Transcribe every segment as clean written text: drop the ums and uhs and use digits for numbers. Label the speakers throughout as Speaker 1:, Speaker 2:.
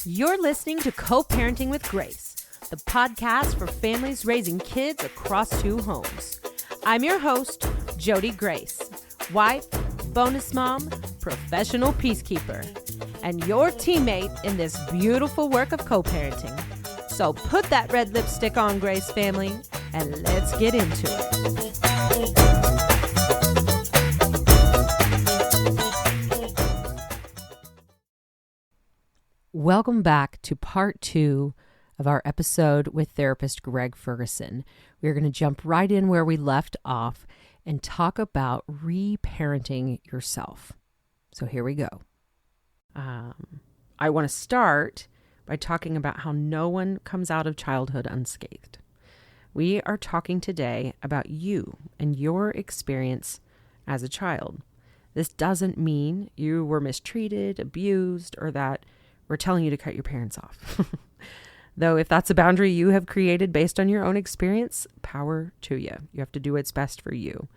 Speaker 1: You're listening to Co-Parenting with Grace, the podcast for families raising kids across two homes. I'm your host, Jody Grace, wife, bonus mom, professional peacekeeper, and your teammate in this beautiful work of co-parenting. So put that red lipstick on, Grace family, and let's get into it. Welcome back to part 2 of our episode with therapist Greg Ferguson. We're going to jump right in where we left off and talk about reparenting yourself. So here we go. I want to start by talking about how no one comes out of childhood unscathed. We are talking today about you and your experience as a child. This doesn't mean you were mistreated, abused, or that we're telling you to cut your parents off. Though if that's a boundary you have created based on your own experience, power to you. You have to do what's best for you.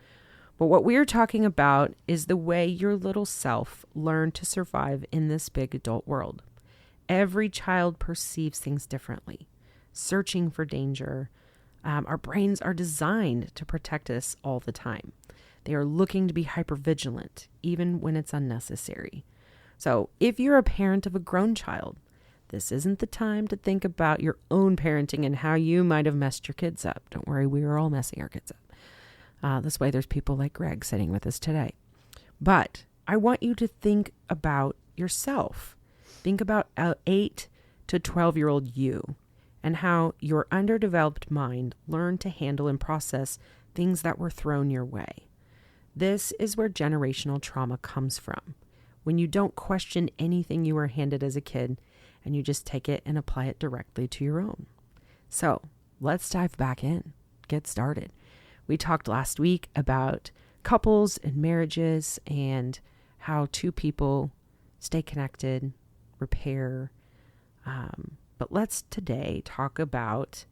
Speaker 1: But what we're talking about is the way your little self learned to survive in this big adult world. Every child perceives things differently, searching for danger. Our brains are designed to protect us all the time. They are looking to be hypervigilant, even when it's unnecessary. So if you're a parent of a grown child, this isn't the time to think about your own parenting and how you might have messed your kids up. Don't worry, we are all messing our kids up. This way there's people like Greg sitting with us today. But I want you to think about yourself. Think about 8 to 12-year-old you and how your underdeveloped mind learned to handle and process things that were thrown your way. This is where generational trauma comes from. When you don't question anything you were handed as a kid and you just take it and apply it directly to your own. So let's dive back in, get started. We talked last week about couples and marriages and how two people stay connected, repair. But let's today talk about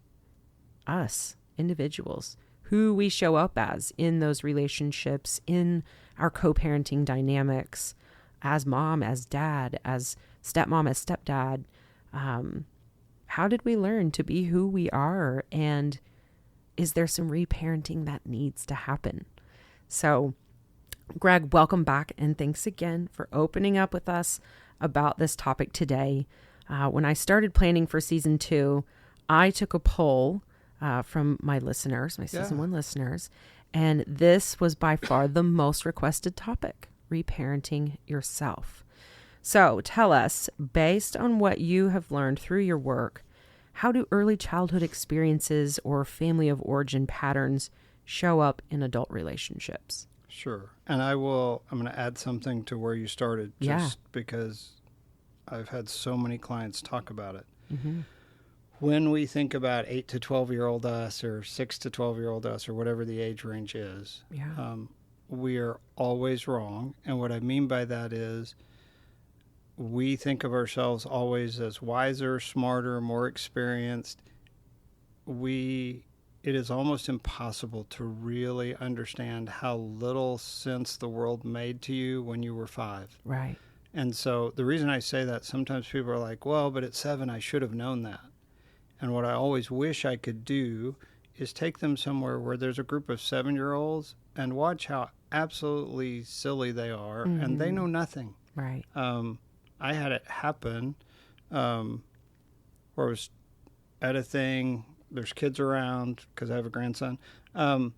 Speaker 1: us, individuals, who we show up as in those relationships, in our co-parenting dynamics, as mom, as dad, as stepmom, as stepdad. How did we learn to be who we are? And is there some reparenting that needs to happen? So, Greg, welcome back. And thanks again for opening up with us about this topic today. When I started planning for season 2, I took a poll from my listeners, my season 1 listeners, and this was by far the most requested topic. Reparenting yourself. So tell us, based on what you have learned through your work, how do early childhood experiences or family of origin patterns show up in adult relationships?
Speaker 2: Sure. And I'm going to add something to where you started just because I've had so many clients talk about it. Mm-hmm. When we think about 8 to 12-year-old us or 6 to 12-year-old us or whatever the age range is, we are always wrong. And what I mean by that is we think of ourselves always as wiser, smarter, more experienced. It is almost impossible to really understand how little sense the world made to you when you were 5.
Speaker 1: Right.
Speaker 2: And so the reason I say that, sometimes people are like, well, but at 7, I should have known that. And what I always wish I could do is take them somewhere where there's a group of 7-year-olds and watch how absolutely silly they are, and they know nothing.
Speaker 1: Right.
Speaker 2: I had it happen where I was at a thing, there's kids around because I have a grandson, and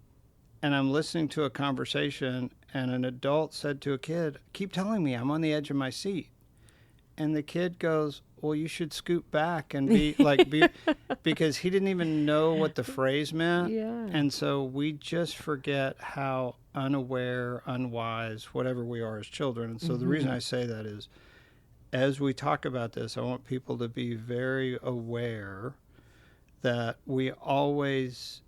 Speaker 2: I'm listening to a conversation, and an adult said to a kid, keep telling me I'm on the edge of my seat. And the kid goes, well, you should scoot back and be because he didn't even know what the phrase meant. Yeah. And so we just forget how unaware, unwise, whatever we are as children. And so the reason I say that is, as we talk about this, I want people to be very aware that we always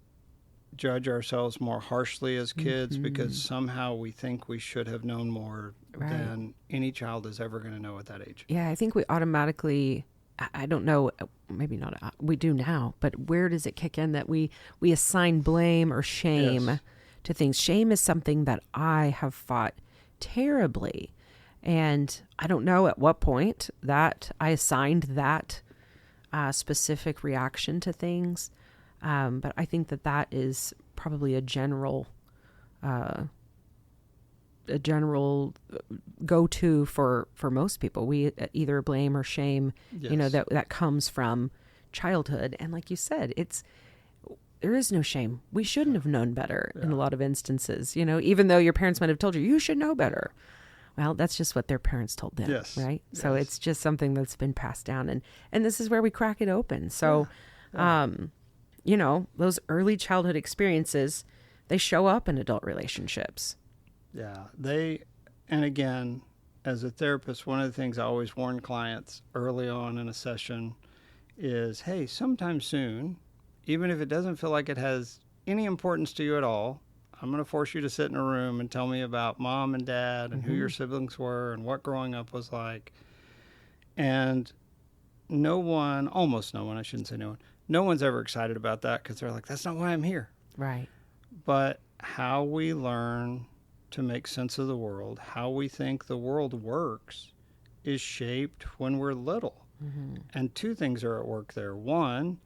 Speaker 2: judge ourselves more harshly as kids because somehow we think we should have known more than any child is ever going to know at that age.
Speaker 1: Yeah, I think we automatically, I don't know, maybe not, we do now, but where does it kick in that we assign blame or shame to things? Shame is something that I have fought terribly. And I don't know at what point that I assigned that specific reaction to things. But I think that is probably a general go-to for most people. We either blame or shame,
Speaker 2: Yes.
Speaker 1: that comes from childhood. And like you said, there is no shame. We shouldn't have known better in a lot of instances, even though your parents might have told you, you should know better. Well, that's just what their parents told them,
Speaker 2: Yes.
Speaker 1: right?
Speaker 2: Yes.
Speaker 1: So it's just something that's been passed down. And this is where we crack it open. So, those early childhood experiences, they show up in adult relationships.
Speaker 2: Yeah. And again, as a therapist, one of the things I always warn clients early on in a session is, hey, sometime soon, even if it doesn't feel like it has any importance to you at all, I'm going to force you to sit in a room and tell me about mom and dad and who your siblings were and what growing up was like. And almost no one, I shouldn't say no one's ever excited about that because they're like, that's not why I'm here.
Speaker 1: Right.
Speaker 2: But how we learn to make sense of the world, how we think the world works, is shaped when we're little. Mm-hmm. And two things are at work there. One,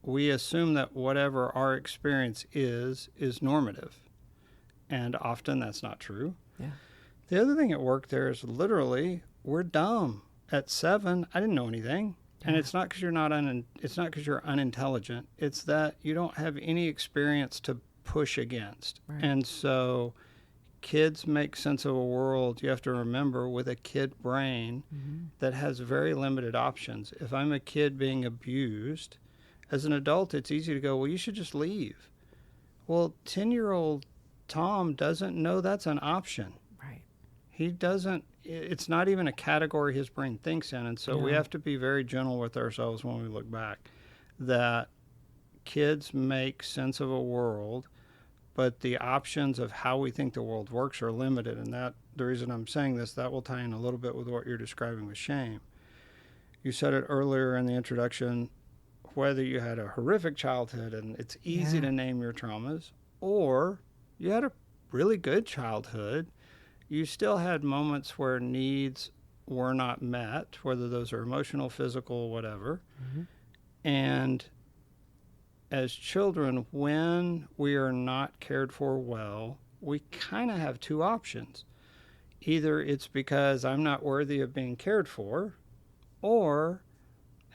Speaker 2: we assume that whatever our experience is normative. And often that's not true.
Speaker 1: Yeah.
Speaker 2: The other thing at work there is literally we're dumb. At 7, I didn't know anything. Yeah. And it's not because you're unintelligent. It's that you don't have any experience to push against. Right. And so kids make sense of a world, you have to remember, with a kid brain that has very limited options. If I'm a kid being abused, as an adult, it's easy to go, well, you should just leave. Well, 10-year-old Tom doesn't know that's an option.
Speaker 1: Right.
Speaker 2: He doesn't, it's not even a category his brain thinks in. And so we have to be very gentle with ourselves when we look back, that kids make sense of a world, but the options of how we think the world works are limited. And that, the reason I'm saying this, that will tie in a little bit with what you're describing with shame. You said it earlier in the introduction, whether you had a horrific childhood and it's easy to name your traumas, or you had a really good childhood, you still had moments where needs were not met, whether those are emotional, physical, whatever. Mm-hmm. And as children, when we are not cared for well, we kind of have two options. Either it's because I'm not worthy of being cared for, or,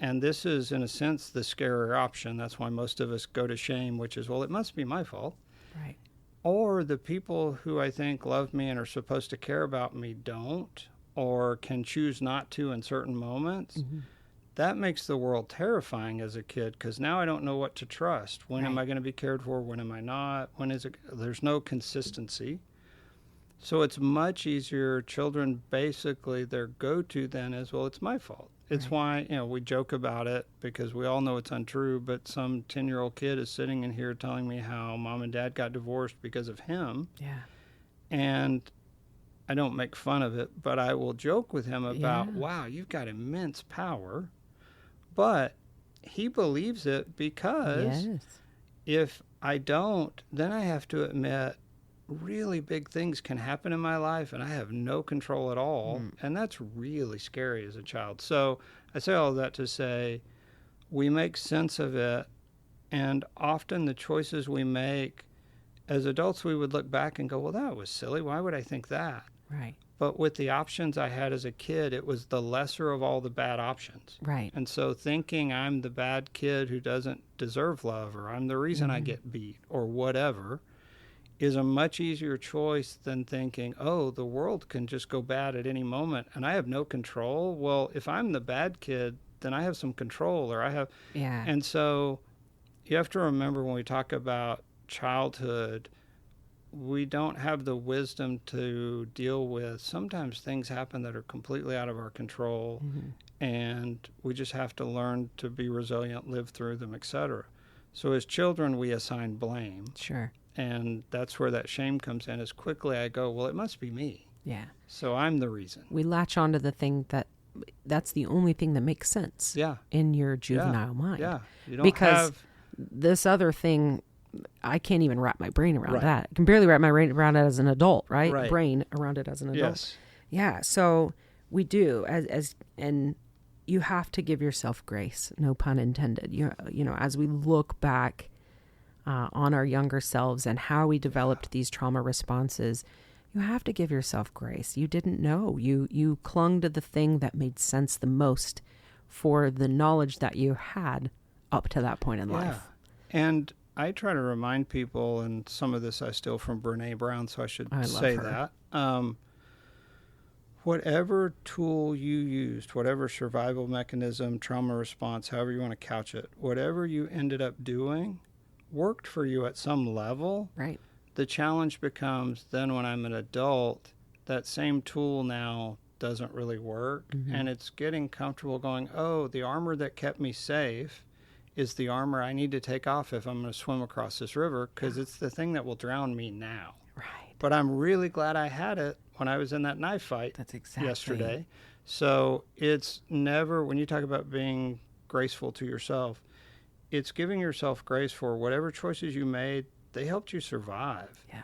Speaker 2: and this is in a sense the scarier option, that's why most of us go to shame, which is, well, it must be my fault.
Speaker 1: Right.
Speaker 2: Or the people who I think love me and are supposed to care about me don't, or can choose not to in certain moments. Mm-hmm. That makes the world terrifying as a kid, because now I don't know what to trust. When am I going to be cared for? When am I not? When is it? There's no consistency. So it's much easier. Children, basically, their go-to then is, well, it's my fault. It's why, we joke about it because we all know it's untrue, but some 10-year-old kid is sitting in here telling me how mom and dad got divorced because of him. Yeah. And I don't make fun of it, but I will joke with him about, wow, you've got immense power. But he believes it because if I don't, then I have to admit really big things can happen in my life and I have no control at all. And that's really scary as a child. So I say all of that to say we make sense of it. And often the choices we make as adults, we would look back and go, well, that was silly. Why would I think that?
Speaker 1: Right.
Speaker 2: But with the options I had as a kid, it was the lesser of all the bad options.
Speaker 1: Right.
Speaker 2: And so thinking I'm the bad kid who doesn't deserve love, or I'm the reason I get beat, or whatever, is a much easier choice than thinking, oh, the world can just go bad at any moment and I have no control. Well, if I'm the bad kid, then I have some control, or I have... Yeah. And so you have to remember when we talk about childhood, we don't have the wisdom to deal with. Sometimes things happen that are completely out of our control, and we just have to learn to be resilient, live through them, etc. So as children, we assign blame.
Speaker 1: Sure.
Speaker 2: And that's where that shame comes in. As quickly I go, well, it must be me.
Speaker 1: Yeah.
Speaker 2: So I'm the reason.
Speaker 1: We latch onto the thing that's the only thing that makes sense in your juvenile mind.
Speaker 2: Yeah. You don't
Speaker 1: because this other thing, I can't even wrap my brain around that. I can barely wrap my brain around it as an adult, right? Brain around it as an adult.
Speaker 2: Yes.
Speaker 1: Yeah. So we do and you have to give yourself grace, no pun intended. You know, as we look back on our younger selves and how we developed these trauma responses, you have to give yourself grace. You didn't know. You clung to the thing that made sense the most for the knowledge that you had up to that point in life.
Speaker 2: And I try to remind people, and some of this I steal from Brene Brown, so I should say that. Whatever tool you used, whatever survival mechanism, trauma response, however you want to couch it, whatever you ended up doing worked for you at some level.
Speaker 1: Right.
Speaker 2: The challenge becomes then when I'm an adult, that same tool now doesn't really work. Mm-hmm. And it's getting comfortable going, oh, the armor that kept me safe is the armor I need to take off if I'm going to swim across this river, because it's the thing that will drown me now.
Speaker 1: Right.
Speaker 2: But I'm really glad I had it when I was in that knife fight yesterday. So it's never, when you talk about being graceful to yourself, it's giving yourself grace for whatever choices you made. They helped you survive.
Speaker 1: Yeah.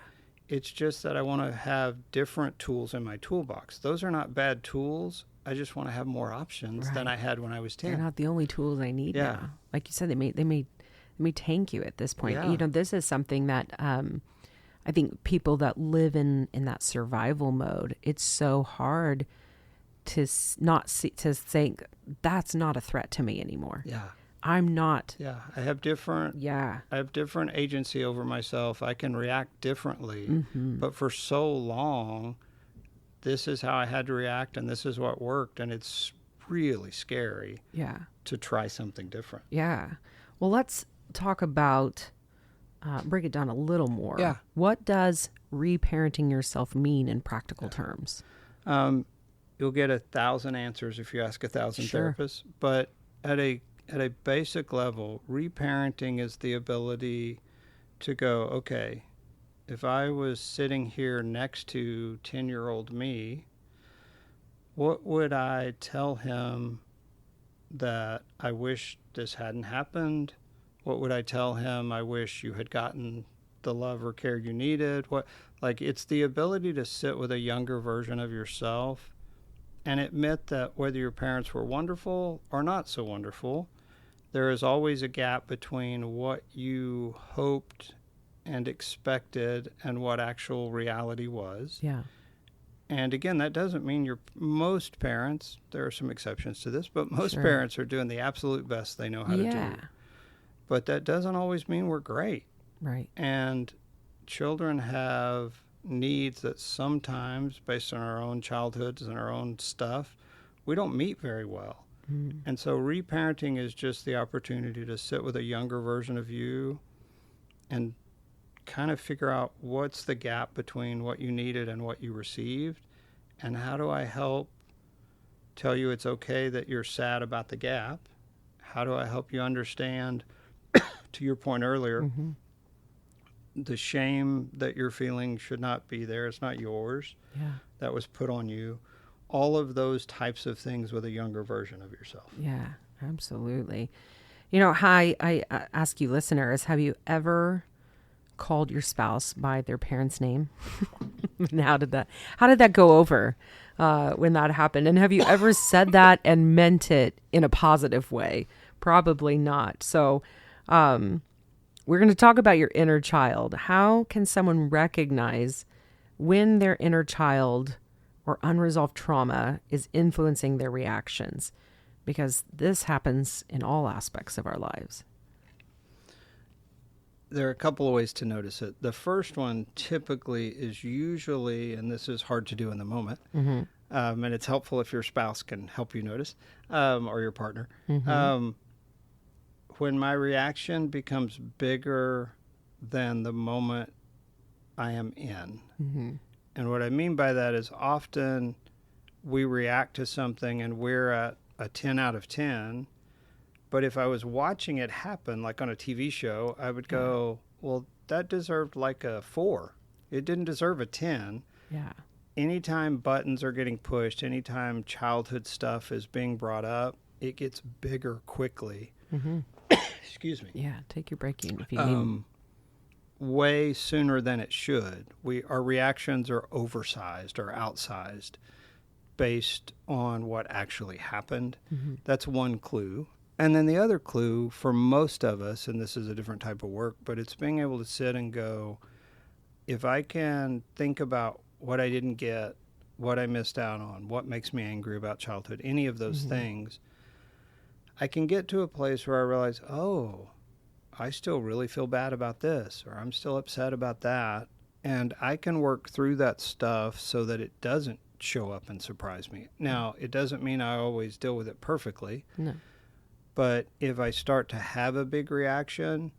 Speaker 2: It's just that I want to have different tools in my toolbox. Those are not bad tools. I just want to have more options than I had when I was 10.
Speaker 1: They're not the only tools I need now. Like you said, they may tank you at this point.
Speaker 2: Yeah.
Speaker 1: You know, this is something that I think people that live in that survival mode, it's so hard to not see, to think that's not a threat to me anymore.
Speaker 2: Yeah.
Speaker 1: I'm not.
Speaker 2: Yeah. I have different agency over myself. I can react differently. Mm-hmm. But for so long, this is how I had to react and this is what worked. And it's really scary to try something different.
Speaker 1: Yeah. Well, let's talk about, break it down a little more.
Speaker 2: Yeah.
Speaker 1: What does reparenting yourself mean in practical terms?
Speaker 2: You'll get 1,000 answers if you ask 1,000 therapists. But at a basic level, reparenting is the ability to go, okay, if I was sitting here next to 10-year-old me, what would I tell him that I wish this hadn't happened? What would I tell him I wish you had gotten the love or care you needed? It's the ability to sit with a younger version of yourself and admit that whether your parents were wonderful or not so wonderful, there is always a gap between what you hoped and expected and what actual reality was.
Speaker 1: Yeah.
Speaker 2: And again, that doesn't mean most parents, there are some exceptions to this, but most parents are doing the absolute best they know how to do. But that doesn't always mean we're great.
Speaker 1: Right.
Speaker 2: And children have needs that sometimes, based on our own childhoods and our own stuff, we don't meet very well. Mm. And so reparenting is just the opportunity to sit with a younger version of you and kind of figure out what's the gap between what you needed and what you received, and how do I help tell you it's okay that you're sad about the gap? How do I help you understand, to your point earlier, the shame that you're feeling should not be there. It's not yours.
Speaker 1: Yeah.
Speaker 2: That was put on you. All of those types of things with a younger version of yourself.
Speaker 1: Yeah, absolutely. You know, I ask you listeners, have you ever called your spouse by their parent's name? And how did that go over when that happened? And have you ever said that and meant it in a positive way? Probably not. So we're going to talk about your inner child. How can someone recognize when their inner child or unresolved trauma is influencing their reactions? Because this happens in all aspects of our lives.
Speaker 2: There are a couple of ways to notice it. The first one typically is usually, and this is hard to do in the moment, and it's helpful if your spouse can help you notice, or your partner. When my reaction becomes bigger than the moment I am in. Mm-hmm. And what I mean by that is often we react to something and we're at a 10 out of 10. But if I was watching it happen, like on a TV show, I would go, well, that deserved like a 4. It didn't deserve a 10.
Speaker 1: Yeah.
Speaker 2: Anytime buttons are getting pushed, anytime childhood stuff is being brought up, it gets bigger quickly. Mm-hmm. Excuse me.
Speaker 1: Yeah, take your Breaking if you need.
Speaker 2: Way sooner than it should. Our reactions are oversized or outsized. based on what actually happened.
Speaker 1: Mm-hmm.
Speaker 2: That's one clue. And then the other clue for most of us, and this is a different type of work, but it's being able to sit and go, if I can think about what I didn't get, what I missed out on, what makes me angry about childhood, any of those
Speaker 1: Mm-hmm.
Speaker 2: things, I can get to a place where I realize, oh, I still really feel bad about this, or I'm still upset about that. And I can work through that stuff so that it doesn't show up and surprise me. Now, it doesn't mean I always deal with it perfectly.
Speaker 1: No.
Speaker 2: But if I start to have a big reaction,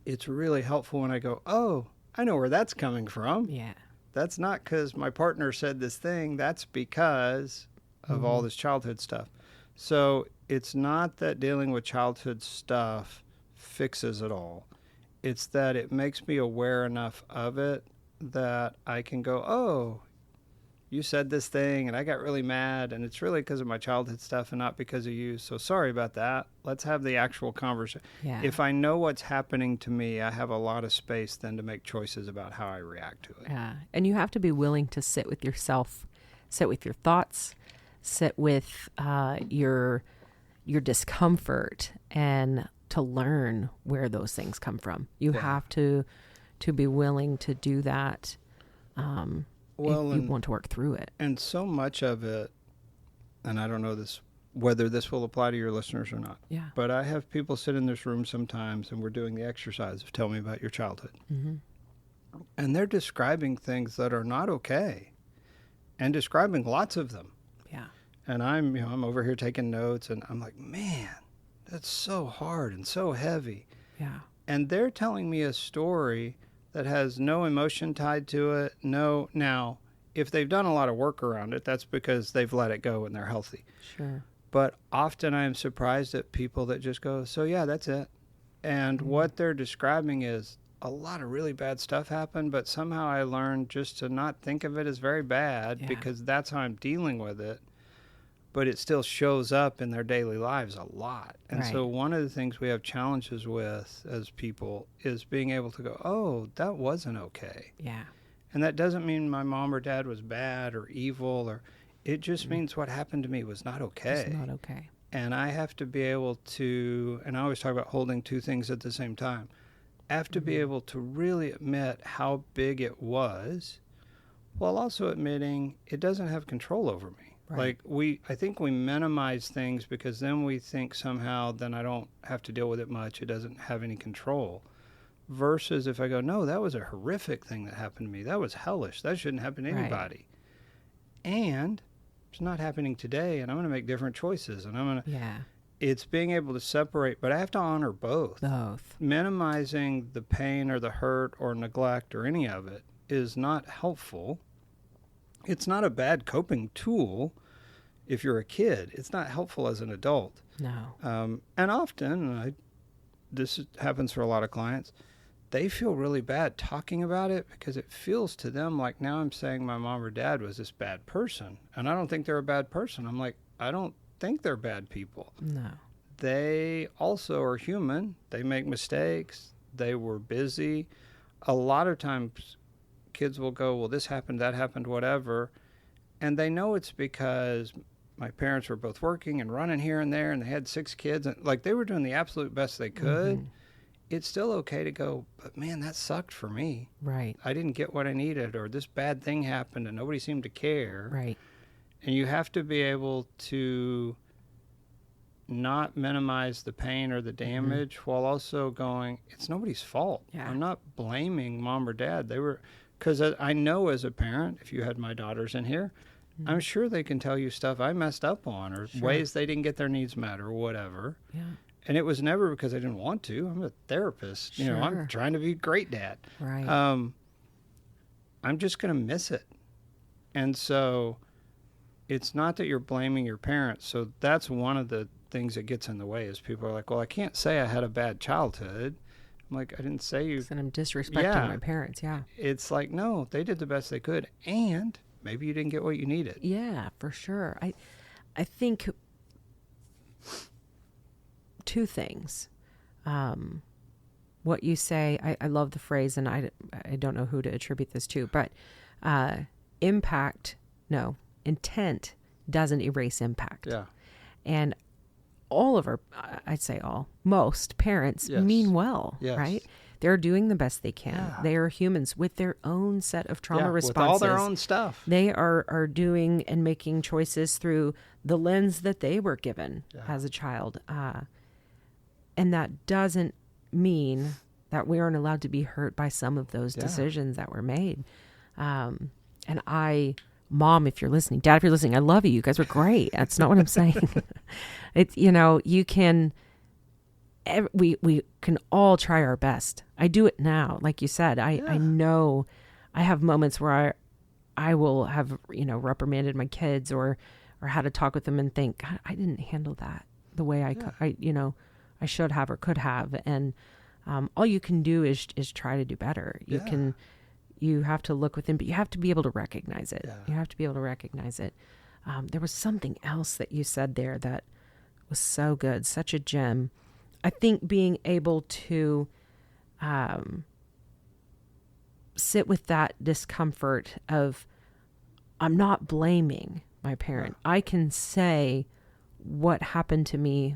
Speaker 2: it's really helpful when I go, oh, I know where that's coming from.
Speaker 1: Yeah.
Speaker 2: That's not because my partner said this thing. That's because of all
Speaker 1: Mm-hmm.
Speaker 2: this childhood stuff. So it's not that dealing with childhood stuff fixes it all. It's that it makes me aware enough of it that I can go, oh, you said this thing and I got really mad, and it's really because of my childhood stuff and not because of you. So sorry about that. Let's have the actual conversation.
Speaker 1: Yeah.
Speaker 2: If I know what's happening to me, I have a lot of space then to make choices about how I react to it.
Speaker 1: Yeah. And you have to be willing to sit with yourself, sit with your thoughts, sit with your discomfort, and to learn where those things come from. You
Speaker 2: Yeah.
Speaker 1: have to be willing to do that.
Speaker 2: Well,
Speaker 1: if you want to work through it.
Speaker 2: And so much of it, and I don't know this whether this will apply to your listeners or not,
Speaker 1: Yeah.
Speaker 2: but I have people sit in this room sometimes and we're doing the exercise of tell me about your childhood.
Speaker 1: Mm-hmm.
Speaker 2: And they're describing things that are not okay and describing lots of them.
Speaker 1: Yeah.
Speaker 2: And I'm over here taking notes and I'm like, man, that's so hard and so heavy.
Speaker 1: Yeah.
Speaker 2: And they're telling me a story that has no emotion tied to it. No. Now, if they've done a lot of work around it, that's because they've let it go and they're healthy.
Speaker 1: Sure.
Speaker 2: But often I am surprised at people that just go, so yeah, that's it. And what they're describing is a lot of really bad stuff happened, but somehow I learned just to not think of it as very bad because that's how I'm dealing with it. But it still shows up in their daily lives a lot. And so one of the things we have challenges with as people is being able to go, oh, that wasn't okay.
Speaker 1: Yeah.
Speaker 2: And that doesn't mean my mom or dad was bad or evil, or it just means what happened to me was not okay.
Speaker 1: It's not okay.
Speaker 2: And I have to be able to, and I always talk about holding two things at the same time. I have to be able to really admit how big it was while also admitting it doesn't have control over me.
Speaker 1: Right.
Speaker 2: Like I think we minimize things because then we think somehow then I don't have to deal with it much. It doesn't have any control. Versus if I go, no, that was a horrific thing that happened to me. That was hellish. That shouldn't happen to anybody. And it's not happening today, and I'm going to make different choices. And it's being able to separate, but I have to honor both. Minimizing the pain or the hurt or neglect or any of it is not helpful. It's not a bad coping tool if you're a kid. It's not helpful as an adult.
Speaker 1: No.
Speaker 2: And often, this happens for a lot of clients, they feel really bad talking about it because it feels to them like now I'm saying my mom or dad was this bad person. And I don't think they're a bad person. I'm like, I don't think they're bad people.
Speaker 1: No.
Speaker 2: They also are human. They make mistakes. They were busy. A lot of times kids will go, well, this happened, that happened, whatever. And they know it's because my parents were both working and running here and there, and they had 6 kids. And like they were doing the absolute best they could. Mm-hmm. It's still okay to go, but man, that sucked for me.
Speaker 1: Right.
Speaker 2: I didn't get what I needed, or this bad thing happened and nobody seemed to care.
Speaker 1: Right.
Speaker 2: And you have to be able to not minimize the pain or the damage while also going, it's nobody's fault.
Speaker 1: Yeah.
Speaker 2: I'm not blaming mom or dad. They were, because I know as a parent, if you had my daughters in here, I'm sure they can tell you stuff I messed up on or ways they didn't get their needs met or whatever.
Speaker 1: Yeah.
Speaker 2: And it was never because I didn't want to. I'm a therapist. You know, I'm trying to be a great dad.
Speaker 1: Right.
Speaker 2: I'm just going to miss it. And so it's not that you're blaming your parents. So that's one of the things that gets in the way is people are like, well, I can't say I had a bad childhood. I'm like, I didn't say you.
Speaker 1: And I'm disrespecting my parents. Yeah.
Speaker 2: It's like, no, they did the best they could. And maybe you didn't get what you needed.
Speaker 1: Yeah, for sure. I think 2 things. What you say, I love the phrase, and I don't know who to attribute this to, but impact, no, intent doesn't erase impact.
Speaker 2: Yeah.
Speaker 1: And all of our, I'd say most parents
Speaker 2: Yes.
Speaker 1: mean well,
Speaker 2: Yes.
Speaker 1: right? They're doing the best they can.
Speaker 2: Yeah.
Speaker 1: They are humans with their own set of trauma responses.
Speaker 2: With all their own stuff.
Speaker 1: They are doing and making choices through the lens that they were given as a child. And that doesn't mean that we aren't allowed to be hurt by some of those decisions that were made. And Mom, if you're listening, Dad, if you're listening, I love you. You guys were great. That's not what I'm saying. It's, you can, we can all try our best. I do it now. Like you said, I know I have moments where I will have, reprimanded my kids or had to talk with them and think, God, I didn't handle that the way I should have or could have. And all you can do is try to do better. You have to look within, but you have to be able to recognize it. Yeah. You have to be able to recognize it. There was something else that you said there that was so good, such a gem. I think being able to sit with that discomfort of, I'm not blaming my parent. Yeah. I can say what happened to me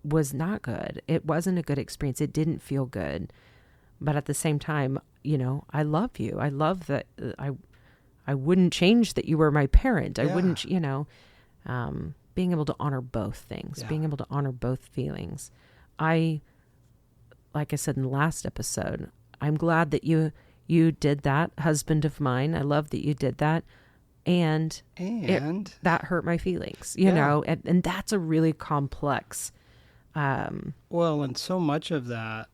Speaker 1: was not good. It wasn't a good experience. It didn't feel good. But at the same time, I love you. I love that I wouldn't change that you were my parent. I wouldn't, being able to honor both things, being able to honor both feelings. Like I said in the last episode, I'm glad that you did that, husband of mine. I love that you did that. And that hurt my feelings, you know, and that's a really complex.
Speaker 2: Well, and so much of that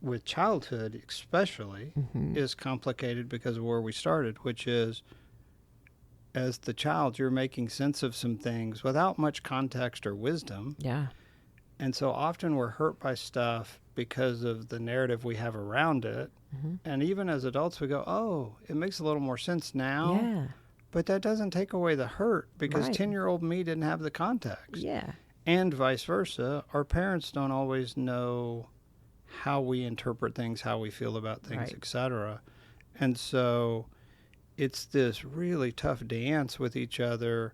Speaker 2: with childhood especially is complicated because of where we started, which is as the child, you're making sense of some things without much context or wisdom.
Speaker 1: Yeah.
Speaker 2: And so often we're hurt by stuff because of the narrative we have around it. And even as adults, we go, oh, it makes a little more sense now.
Speaker 1: Yeah.
Speaker 2: But that doesn't take away the hurt because 10-year-old me didn't have the context.
Speaker 1: Yeah.
Speaker 2: And vice versa. Our parents don't always know how we interpret things, how we feel about things, etc. And so it's this really tough dance with each other.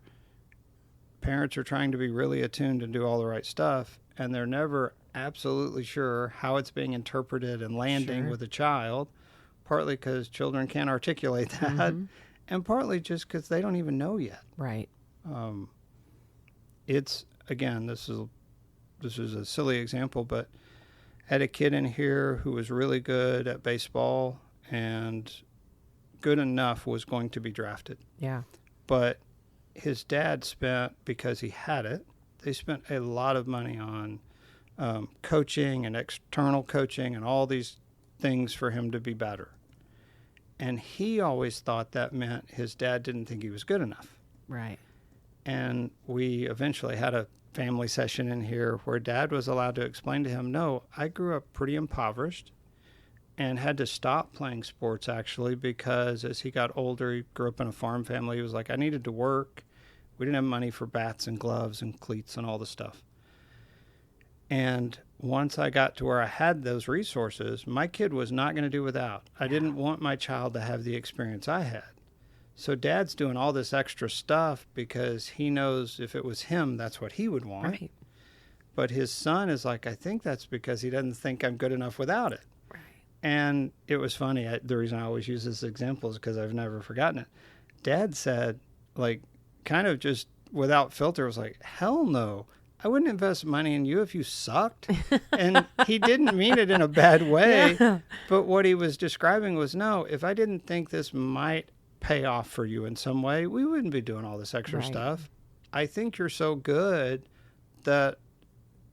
Speaker 2: Parents are trying to be really attuned and do all the right stuff, and they're never absolutely sure how it's being interpreted and landing with a child, partly because children can't articulate that, and partly just because they don't even know yet.
Speaker 1: Right.
Speaker 2: It's, again, this is a silly example, but I had a kid in here who was really good at baseball and good enough was going to be drafted.
Speaker 1: Yeah.
Speaker 2: But his dad spent, because he had it, they spent a lot of money on coaching and external coaching and all these things for him to be better. And he always thought that meant his dad didn't think he was good enough.
Speaker 1: Right.
Speaker 2: And we eventually had a family session in here where Dad was allowed to explain to him, no, I grew up pretty impoverished and had to stop playing sports actually because as he got older, he grew up in a farm family. He was like, I needed to work. We didn't have money for bats and gloves and cleats and all the stuff. And once I got to where I had those resources, my kid was not going to do without. I didn't want my child to have the experience I had. So Dad's doing all this extra stuff because he knows if it was him, that's what he would want.
Speaker 1: Right.
Speaker 2: But his son is like, I think that's because he doesn't think I'm good enough without it.
Speaker 1: Right.
Speaker 2: And it was funny. The reason I always use this example is because I've never forgotten it. Dad said, like, kind of just without filter, was like, hell no. I wouldn't invest money in you if you sucked. And he didn't mean it in a bad way. Yeah. But what he was describing was, no, if I didn't think this might pay off for you in some way, we wouldn't be doing all this extra stuff. I think you're so good that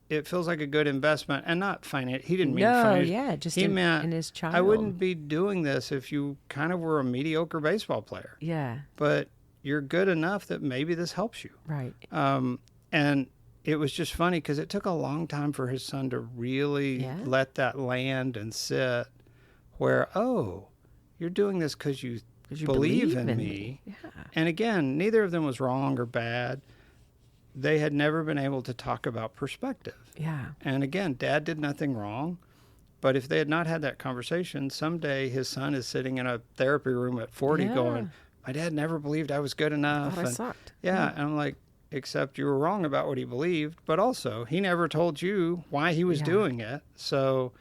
Speaker 2: it feels like a good investment, and not finance. He didn't mean finance.
Speaker 1: Yeah, just
Speaker 2: he meant
Speaker 1: in his child.
Speaker 2: I wouldn't be doing this if you kind of were a mediocre baseball player.
Speaker 1: Yeah.
Speaker 2: But you're good enough that maybe this helps you.
Speaker 1: Right.
Speaker 2: And it was just funny because it took a long time for his son to really let that land and sit where, oh, you're doing this because you believe in me. Yeah. And again, neither of them was wrong or bad. They had never been able to talk about perspective.
Speaker 1: Yeah.
Speaker 2: And again, Dad did nothing wrong. But if they had not had that conversation, someday his son is sitting in a therapy room at 40 going, my dad never believed I was good enough.
Speaker 1: I thought I sucked.
Speaker 2: Yeah. And I'm like, except you were wrong about what he believed, but also he never told you why he was doing it. So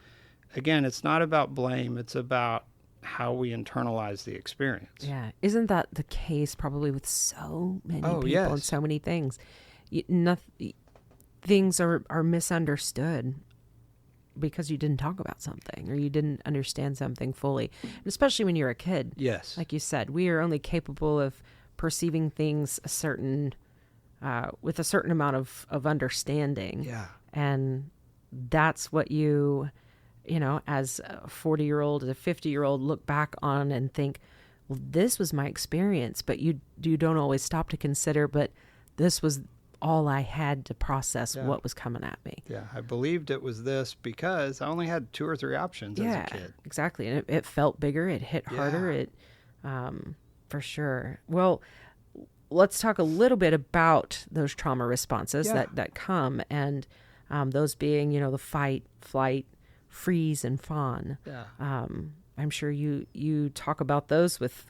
Speaker 2: again, it's not about blame. It's about how we internalize the experience.
Speaker 1: Yeah. Isn't that the case probably with so many people
Speaker 2: yes.
Speaker 1: and so many things? Things are misunderstood because you didn't talk about something or you didn't understand something fully. And especially when you're a kid.
Speaker 2: Yes.
Speaker 1: Like you said, we are only capable of perceiving things with a certain amount of understanding.
Speaker 2: Yeah.
Speaker 1: And that's what you as a 40-year-old, as a 50-year-old, look back on and think, well, this was my experience, but you don't always stop to consider, but this was all I had to process what was coming at me.
Speaker 2: Yeah, I believed it was this because I only had 2 or 3 options as a kid.
Speaker 1: Exactly. And it felt bigger. It hit harder. For sure. Well, let's talk a little bit about those trauma responses that come, and those being, the fight, flight, freeze, and fawn.
Speaker 2: Yeah.
Speaker 1: I'm sure you talk about those with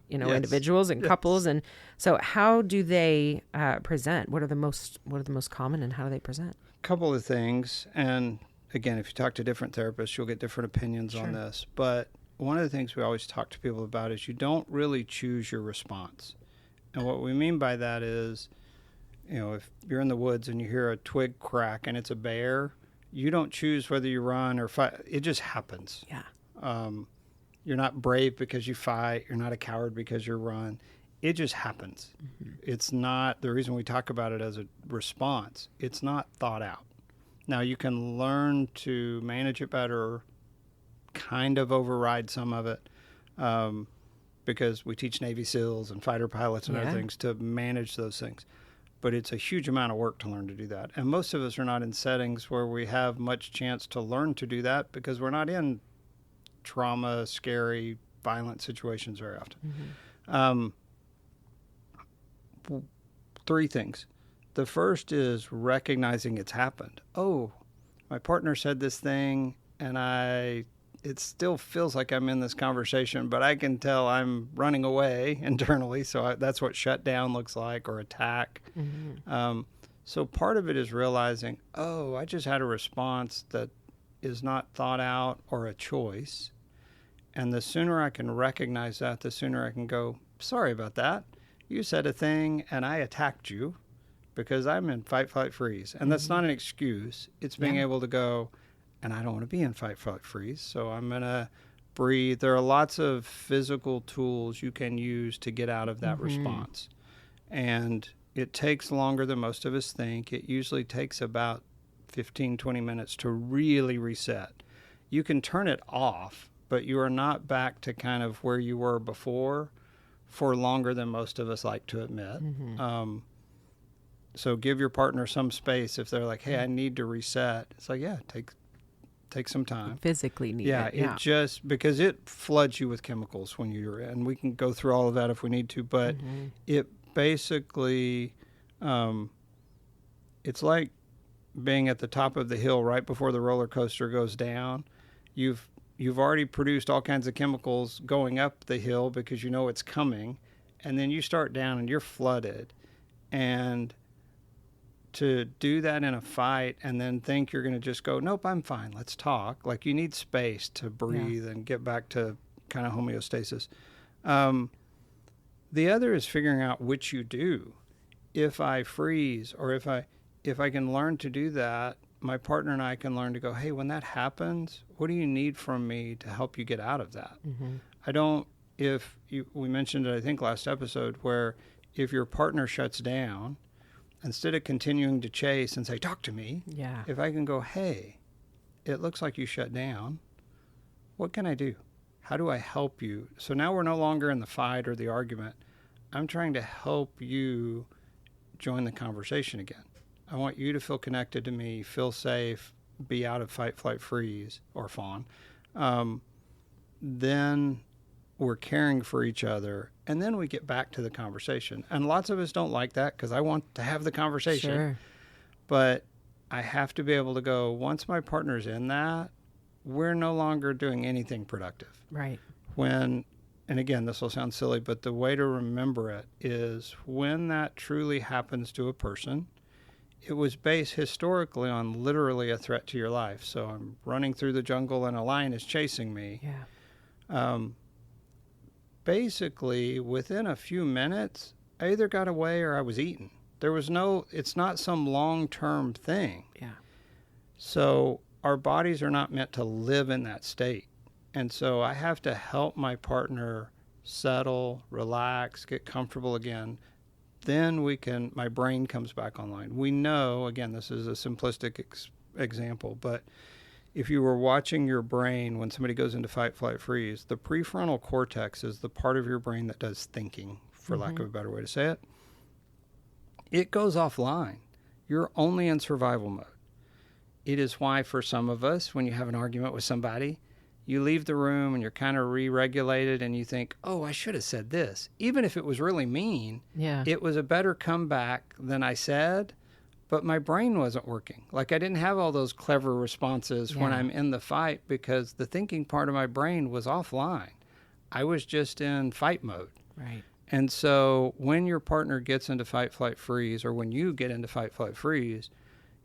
Speaker 1: individuals and couples, and so how do they present? What are the most common, and how do they present?
Speaker 2: A couple of things, and again, if you talk to different therapists, you'll get different opinions on this. But one of the things we always talk to people about is you don't really choose your response, and what we mean by that is, if you're in the woods and you hear a twig crack and it's a bear, you don't choose whether you run or fight. It just happens.
Speaker 1: Yeah.
Speaker 2: You're not brave because you fight. You're not a coward because you run. It just happens. Mm-hmm. It's not the reason we talk about it as a response. It's not thought out. Now, you can learn to manage it better, kind of override some of it, because we teach Navy SEALs and fighter pilots and other things to manage those things. But it's a huge amount of work to learn to do that. And most of us are not in settings where we have much chance to learn to do that because we're not in trauma, scary, violent situations very often. Mm-hmm. 3 things. The first is recognizing it's happened. Oh, my partner said this thing, and it still feels like I'm in this conversation, but I can tell I'm running away internally. So that's what shut down looks like, or attack. Mm-hmm. So part of it is realizing, oh, I just had a response that is not thought out or a choice. And the sooner I can recognize that, the sooner I can go, sorry about that. You said a thing and I attacked you because I'm in fight, flight, freeze. And that's not an excuse. It's being able to go, and I don't want to be in fight, flight, freeze. So I'm going to breathe. There are lots of physical tools you can use to get out of that response. And it takes longer than most of us think. It usually takes about 15, 20 minutes to really reset. You can turn it off, but you are not back to kind of where you were before for longer than most of us like to admit. Mm-hmm. So give your partner some space if they're like, hey, I need to reset. It's like, take some time.
Speaker 1: Physically need it.
Speaker 2: It just, because it floods you with chemicals when you're in. We can go through all of that if we need to, but it basically, it's like being at the top of the hill right before the roller coaster goes down. You've already produced all kinds of chemicals going up the hill because you know it's coming, and then you start down and you're flooded. And to do that in a fight and then think you're going to just go, nope, I'm fine, let's talk. Like, you need space to breathe and get back to kind of homeostasis. The other is figuring out which you do. If I freeze, or if I can learn to do that, my partner and I can learn to go, hey, when that happens, what do you need from me to help you get out of that? We mentioned it, I think, last episode, where if your partner shuts down, instead of continuing to chase and say, talk to me, if I can go, hey, it looks like you shut down. What can I do? How do I help you? So now we're no longer in the fight or the argument. I'm trying to help you join the conversation again. I want you to feel connected to me, feel safe, be out of fight, flight, freeze, or fawn. Then we're caring for each other, and then we get back to the conversation. And lots of us don't like that because I want to have the conversation.
Speaker 1: Sure.
Speaker 2: But I have to be able to go, once my partner's in that, we're no longer doing anything productive.
Speaker 1: Right.
Speaker 2: And and again, this will sound silly, but the way to remember it is when that truly happens to a person, it was based historically on literally a threat to your life. So I'm running through the jungle and a lion is chasing me.
Speaker 1: Yeah.
Speaker 2: Basically, within a few minutes, I either got away or I was eaten. It's not some long-term thing.
Speaker 1: Yeah.
Speaker 2: So our bodies are not meant to live in that state. And so I have to help my partner settle, relax, get comfortable again. Then my brain comes back online. We know, again, this is a simplistic example, but if you were watching your brain when somebody goes into fight, flight, freeze, the prefrontal cortex is the part of your brain that does thinking, for lack of a better way to say it. It goes offline. You're only in survival mode. It is why for some of us, when you have an argument with somebody, you leave the room and you're kind of re-regulated and you think, oh, I should have said this. Even if it was really mean, it was a better comeback than I said, but my brain wasn't working. Like I didn't have all those clever responses when I'm in the fight because the thinking part of my brain was offline. I was just in fight mode.
Speaker 1: Right.
Speaker 2: And so when your partner gets into fight, flight, freeze, or when you get into fight, flight, freeze,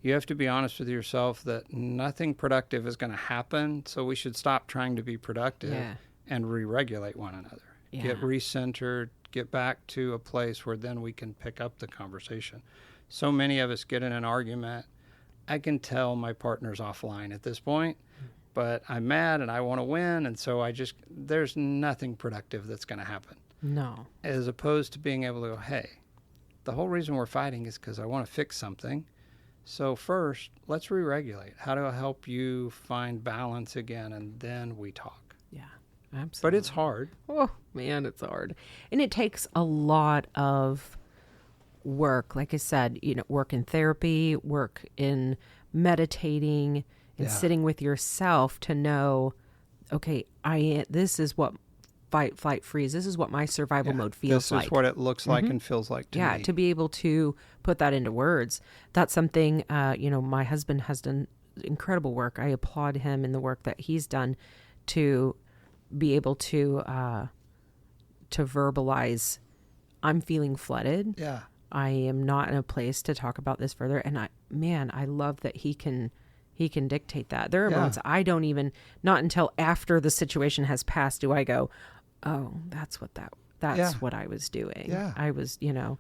Speaker 2: you have to be honest with yourself that nothing productive is going to happen. So we should stop trying to be productive and re-regulate one another. Yeah. Get recentered, get back to a place where then we can pick up the conversation. So many of us get in an argument. I can tell my partner's offline at this point, but I'm mad and I want to win. And so there's nothing productive that's going to happen.
Speaker 1: No.
Speaker 2: As opposed to being able to go, hey, the whole reason we're fighting is because I want to fix something. So first, let's re-regulate. How do I help you find balance again? And then we talk.
Speaker 1: Yeah, absolutely.
Speaker 2: But it's hard.
Speaker 1: Oh, man, it's hard. And it takes a lot of work. Like I said, work in therapy, work in meditating and sitting with yourself to know, okay, this is what fight, flight, freeze. This is what my survival mode feels like.
Speaker 2: This is what it looks like and feels like to me.
Speaker 1: Yeah, to be able to put that into words. That's something, my husband has done incredible work. I applaud him in the work that he's done to be able to verbalize, I'm feeling flooded.
Speaker 2: Yeah.
Speaker 1: I am not in a place to talk about this further. And I love that he can dictate that. There are moments I don't even, not until after the situation has passed do I go, oh, that's what I was doing.
Speaker 2: Yeah.
Speaker 1: I was,
Speaker 2: No,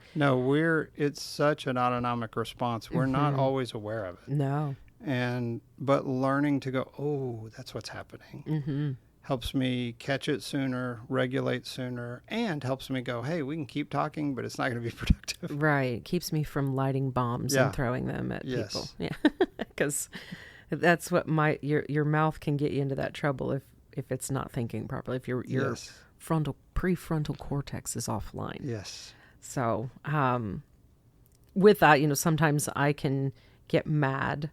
Speaker 2: it's such an autonomic response. We're not always aware of it.
Speaker 1: No.
Speaker 2: But learning to go, oh, that's what's happening. Helps me catch it sooner, regulate sooner, and helps me go, hey, we can keep talking, but it's not going to be productive.
Speaker 1: Right. Keeps me from lighting bombs and throwing them at people. Yeah. Because that's what your mouth can get you into that trouble if it's not thinking properly, if your prefrontal cortex is offline.
Speaker 2: Yes.
Speaker 1: So with that, sometimes I can get mad,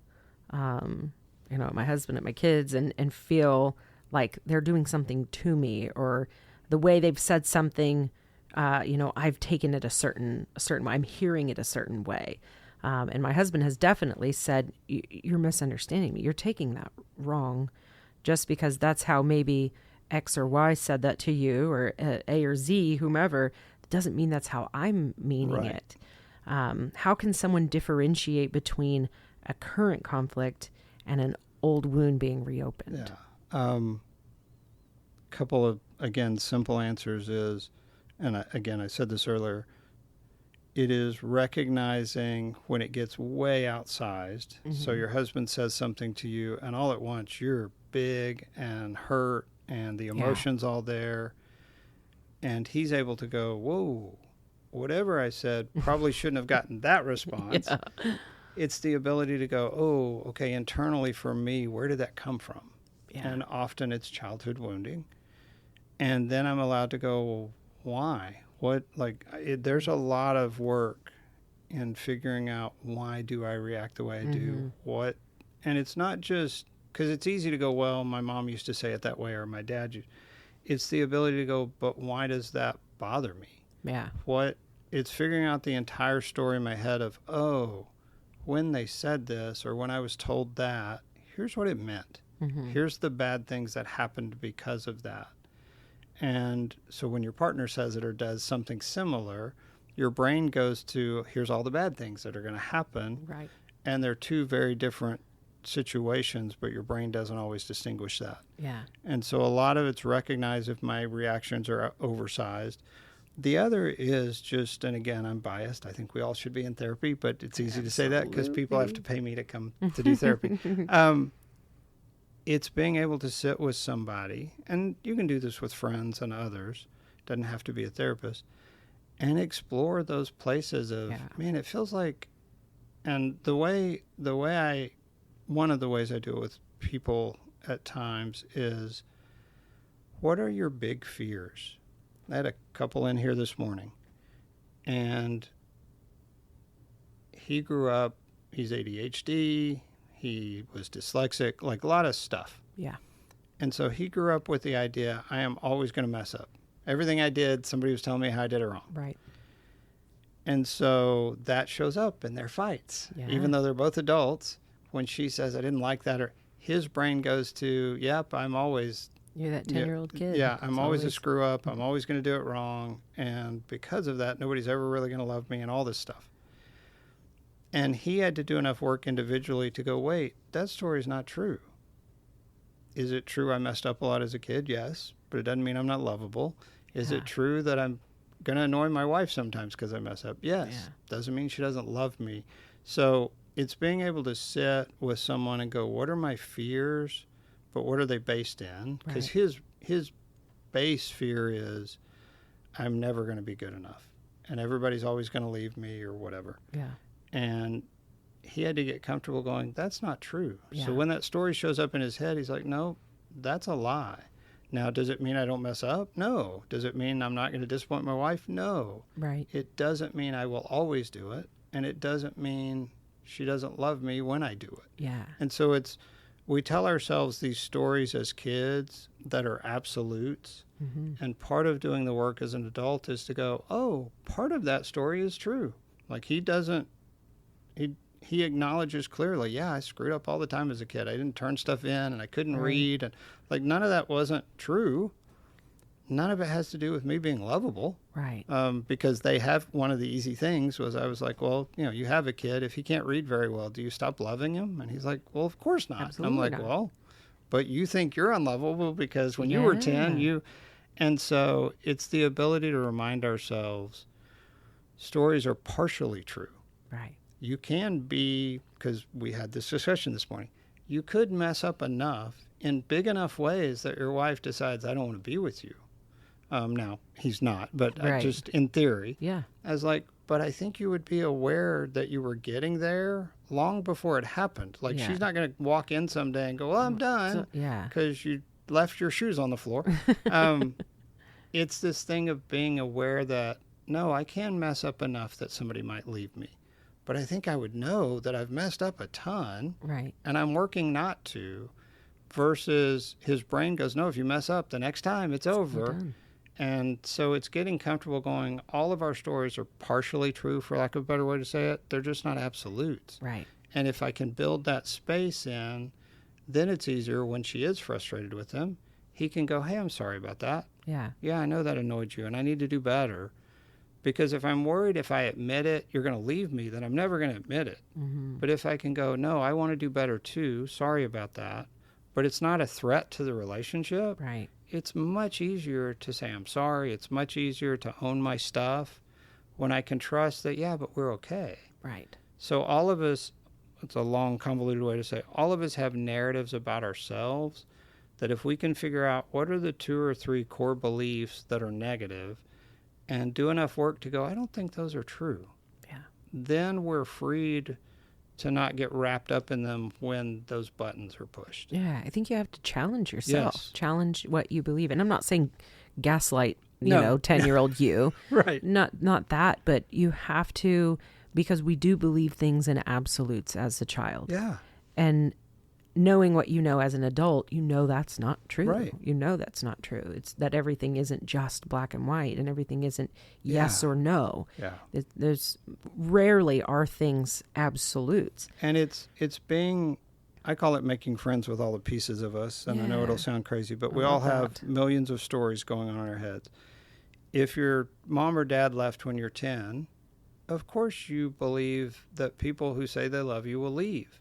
Speaker 1: at my husband, at my kids, and feel like they're doing something to me, or the way they've said something, I've taken it a certain way. I'm hearing it a certain way. And my husband has definitely said, you're misunderstanding me. You're taking that wrong just because that's how maybe X or Y said that to you, or A or Z, whomever. It doesn't mean that's how I'm meaning it. How can someone differentiate between a current conflict and an old wound being reopened?
Speaker 2: Yeah. Couple of, again, simple answers is, and I said this earlier, it is recognizing when it gets way outsized. So your husband says something to you, and all at once you're big and hurt, and the emotion's all there. And he's able to go, whoa, whatever I said probably shouldn't have gotten that response. It's the ability to go, oh, okay, internally for me, where did that come from? Yeah. And often it's childhood wounding. And then I'm allowed to go, well, why? There's a lot of work in figuring out, why do I react the way I do? And it's not just because it's easy to go, well, my mom used to say it that way, or my dad used. It's the ability to go, but why does that bother me? Yeah. It's figuring out the entire story in my head of, oh, when they said this, or when I was told that, here's what it meant. Here's the bad things that happened because of that. And so when your partner says it or does something similar, your brain goes to, here's all the bad things that are going to happen.
Speaker 1: Right.
Speaker 2: And they're two very different situations, but your brain doesn't always distinguish that.
Speaker 1: Yeah.
Speaker 2: And so a lot of it's recognize if my reactions are oversized. The other is just, and again, I'm biased. I think we all should be in therapy, but it's easy to say that because people have to pay me to come to do therapy. It's being able to sit with somebody, and you can do this with friends and others, doesn't have to be a therapist, and explore those places of, man, it feels like, and one of the ways I do it with people at times is, what are your big fears? I had a couple in here this morning, and he grew up, he's ADHD, he was dyslexic, like a lot of stuff.
Speaker 1: Yeah.
Speaker 2: And so he grew up with the idea, I am always going to mess up. Everything I did, somebody was telling me how I did it wrong.
Speaker 1: Right.
Speaker 2: And so that shows up in their fights.
Speaker 1: Yeah.
Speaker 2: Even though they're both adults, when she says, I didn't like that, or his brain goes to, yep, I'm always...
Speaker 1: You're that 10-year-old kid.
Speaker 2: Yeah, I'm always a screw up. I'm always going to do it wrong. And because of that, nobody's ever really going to love me and all this stuff. And he had to do enough work individually to go, wait, that story's not true. Is it true I messed up a lot as a kid? Yes, but it doesn't mean I'm not lovable. Is it true that I'm going to annoy my wife sometimes because I mess up? Yes. Yeah. Doesn't mean she doesn't love me. So it's being able to sit with someone and go, what are my fears, but what are they based in? Because his base fear is, I'm never going to be good enough, and everybody's always going to leave me or whatever.
Speaker 1: Yeah.
Speaker 2: And he had to get comfortable going, that's not true.
Speaker 1: Yeah.
Speaker 2: So when that story shows up in his head, he's like, no, that's a lie. Now, does it mean I don't mess up? No. Does it mean I'm not going to disappoint my wife? No.
Speaker 1: Right.
Speaker 2: It doesn't mean I will always do it. And it doesn't mean she doesn't love me when I do it.
Speaker 1: Yeah.
Speaker 2: And so we tell ourselves these stories as kids that are absolutes. Mm-hmm. And part of doing the work as an adult is to go, oh, part of that story is true. Like he acknowledges clearly, yeah, I screwed up all the time as a kid. I didn't turn stuff in and I couldn't read. And like none of that wasn't true. None of it has to do with me being lovable.
Speaker 1: Right.
Speaker 2: Because they have, one of the easy things was I was like, well, you have a kid. If he can't read very well, do you stop loving him? And he's like, well, of course not.
Speaker 1: Absolutely
Speaker 2: I'm like,
Speaker 1: not.
Speaker 2: well, but you think you're unlovable because when you were 10, and so it's the ability to remind ourselves stories are partially true.
Speaker 1: Right.
Speaker 2: You can be, because we had this discussion this morning, you could mess up enough in big enough ways that your wife decides, I don't want to be with you. Now, he's not, but just in theory.
Speaker 1: Yeah.
Speaker 2: I was like, but I think you would be aware that you were getting there long before it happened. Like, she's not going to walk in someday and go, well, I'm done. Because you left your shoes on the floor. It's this thing of being aware that, no, I can mess up enough that somebody might leave me. But I think I would know that I've messed up a ton.
Speaker 1: Right.
Speaker 2: And I'm working not to. Versus his brain goes, no, if you mess up, the next time it's over. And so it's getting comfortable going, all of our stories are partially true, for lack of a better way to say it. They're just not absolutes.
Speaker 1: Right.
Speaker 2: And if I can build that space in, then it's easier when she is frustrated with him. He can go, hey, I'm sorry about that.
Speaker 1: Yeah.
Speaker 2: Yeah, I know that annoyed you, and I need to do better. Because if I'm worried if I admit it, you're going to leave me, then I'm never going to admit it. Mm-hmm. But if I can go, no, I want to do better too. Sorry about that. But it's not a threat to the relationship.
Speaker 1: Right.
Speaker 2: It's much easier to say, I'm sorry. It's much easier to own my stuff when I can trust that, yeah, but we're okay.
Speaker 1: Right.
Speaker 2: So all of us, it's a long, convoluted way to say, all of us have narratives about ourselves that if we can figure out what are the 2 or 3 core beliefs that are negative and do enough work to go, I don't think those are true.
Speaker 1: Yeah.
Speaker 2: Then we're freed to not get wrapped up in them when those buttons are pushed.
Speaker 1: Yeah, I think you have to challenge yourself.
Speaker 2: Yes.
Speaker 1: Challenge what you believe. And I'm not saying gaslight, you know, 10-year-old you.
Speaker 2: Right.
Speaker 1: Not that, but you have to, because we do believe things in absolutes as a child.
Speaker 2: Yeah.
Speaker 1: And knowing what you know as an adult, you know that's not true.
Speaker 2: Right.
Speaker 1: You know that's not true. It's that everything isn't just black and white, and everything isn't yes or no.
Speaker 2: Yeah.
Speaker 1: There's rarely are things absolutes.
Speaker 2: And it's being, I call it making friends with all the pieces of us. And I know it'll sound crazy, but we
Speaker 1: I
Speaker 2: all
Speaker 1: love
Speaker 2: have
Speaker 1: that.
Speaker 2: millions of stories going on in our heads. If your mom or dad left when you're 10, of course you believe that people who say they love you will leave.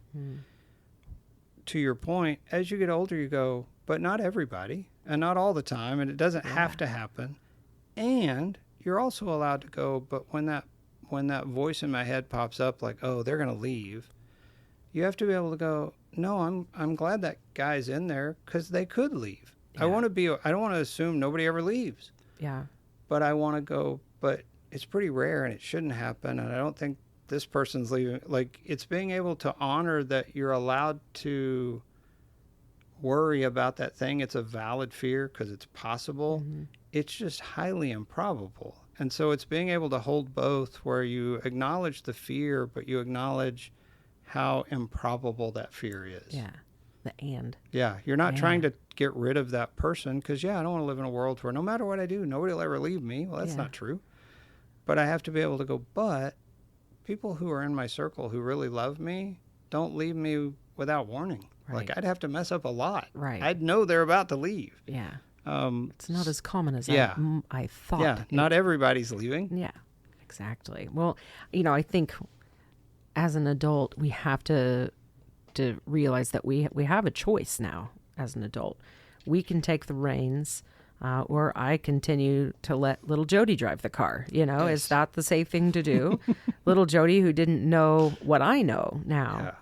Speaker 2: To your point, as you get older, you go, but not everybody, and not all the time, and it doesn't have to happen. And you're also allowed to go, but when that voice in my head pops up like, oh, they're going to leave, you have to be able to go, no, I'm glad that guy's in there because they could leave.
Speaker 1: Yeah.
Speaker 2: I don't want to assume nobody ever leaves.
Speaker 1: Yeah.
Speaker 2: But I want to go, but it's pretty rare and it shouldn't happen. And I don't think this person's leaving. Like, it's being able to honor that you're allowed to worry about that thing. It's a valid fear because it's possible. It's just highly improbable. And so it's being able to hold both, where you acknowledge the fear, but you acknowledge how improbable that fear is.
Speaker 1: Yeah.
Speaker 2: Yeah. You're not trying to get rid of that person because, I don't want to live in a world where no matter what I do, nobody will ever leave me. Well, that's not true. But I have to be able to go, but people who are in my circle who really love me don't leave me without warning.
Speaker 1: Right.
Speaker 2: Like, I'd have to mess up a lot.
Speaker 1: Right.
Speaker 2: I'd know they're about to leave.
Speaker 1: Yeah. It's not as common as I thought.
Speaker 2: Yeah, not everybody's leaving.
Speaker 1: Yeah, exactly. Well, I think as an adult, we have to realize that we have a choice now as an adult. We can take the reins, or I continue to let little Jody drive the car. Is that the safe thing to do? Little Jody, who didn't know what I know now,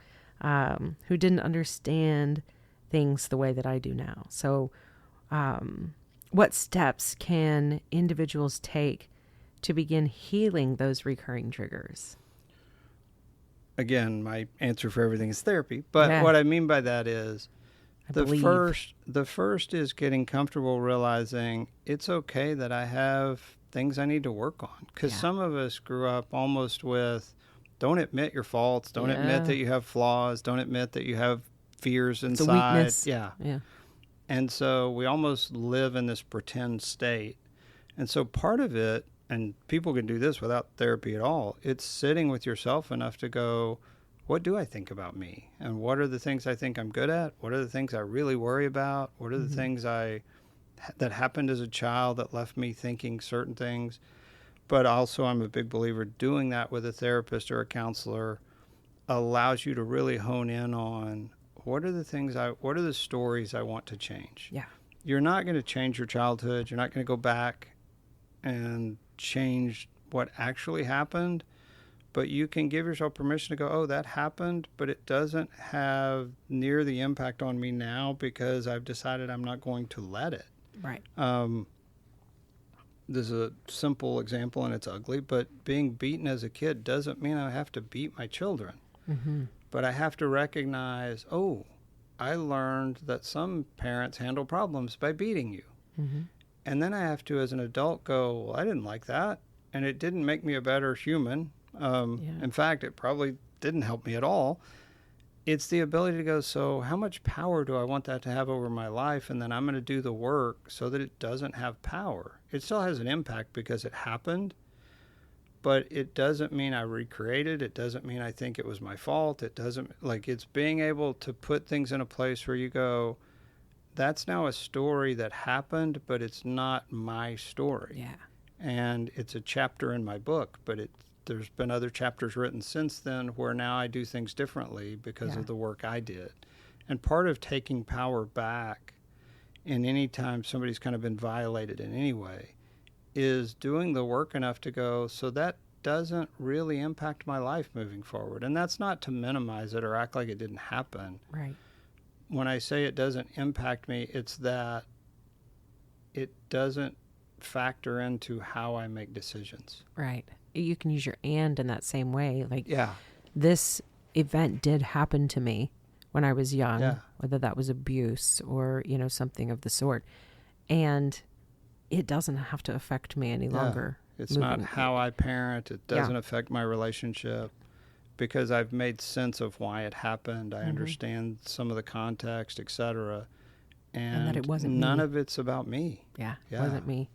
Speaker 1: who didn't understand things the way that I do now. So what steps can individuals take to begin healing those recurring triggers?
Speaker 2: Again, my answer for everything is therapy. But what I mean by that is the first is getting comfortable realizing it's okay that I have things I need to work on. Because some of us grew up almost with, don't admit your faults, don't admit that you have flaws, don't admit that you have fears inside.
Speaker 1: It's a weakness.
Speaker 2: Yeah. And so we almost live in this pretend state. And so part of it, and people can do this without therapy at all, it's sitting with yourself enough to go, what do I think about me? And what are the things I think I'm good at? What are the things I really worry about? What are the things that happened as a child that left me thinking certain things? But also, I'm a big believer doing that with a therapist or a counselor allows you to really hone in on what are the stories I want to change?
Speaker 1: Yeah.
Speaker 2: You're not going to change your childhood. You're not going to go back and change what actually happened, but you can give yourself permission to go, oh, that happened, but it doesn't have near the impact on me now because I've decided I'm not going to let it.
Speaker 1: Right.
Speaker 2: This is a simple example and it's ugly, but being beaten as a kid doesn't mean I have to beat my children. But I have to recognize, oh, I learned that some parents handle problems by beating you. And then I have to, as an adult, go, well, I didn't like that. And it didn't make me a better human. In fact, it probably didn't help me at all. It's the ability to go, so how much power do I want that to have over my life? And then I'm going to do the work so that it doesn't have power. It still has an impact because it happened, but it doesn't mean I recreated. It doesn't mean I think it was my fault. It doesn't, it's being able to put things in a place where you go, that's now a story that happened, but it's not my story.
Speaker 1: Yeah.
Speaker 2: And it's a chapter in my book, but there's been other chapters written since then where now I do things differently because of the work I did. And part of taking power back in any time somebody's kind of been violated in any way is doing the work enough to go, so that doesn't really impact my life moving forward. And that's not to minimize it or act like it didn't happen.
Speaker 1: Right.
Speaker 2: When I say it doesn't impact me, it's that it doesn't factor into how I make decisions.
Speaker 1: Right. You can use your and in that same way.
Speaker 2: Yeah.
Speaker 1: This event did happen to me when I was young,
Speaker 2: Yeah.
Speaker 1: whether that was abuse or, something of the sort. And it doesn't have to affect me any longer.
Speaker 2: It's not how I parent. It doesn't affect my relationship because I've made sense of why it happened. I understand some of the context, etc. And
Speaker 1: that it wasn't
Speaker 2: none
Speaker 1: me.
Speaker 2: of it's about me.
Speaker 1: Yeah, it wasn't me.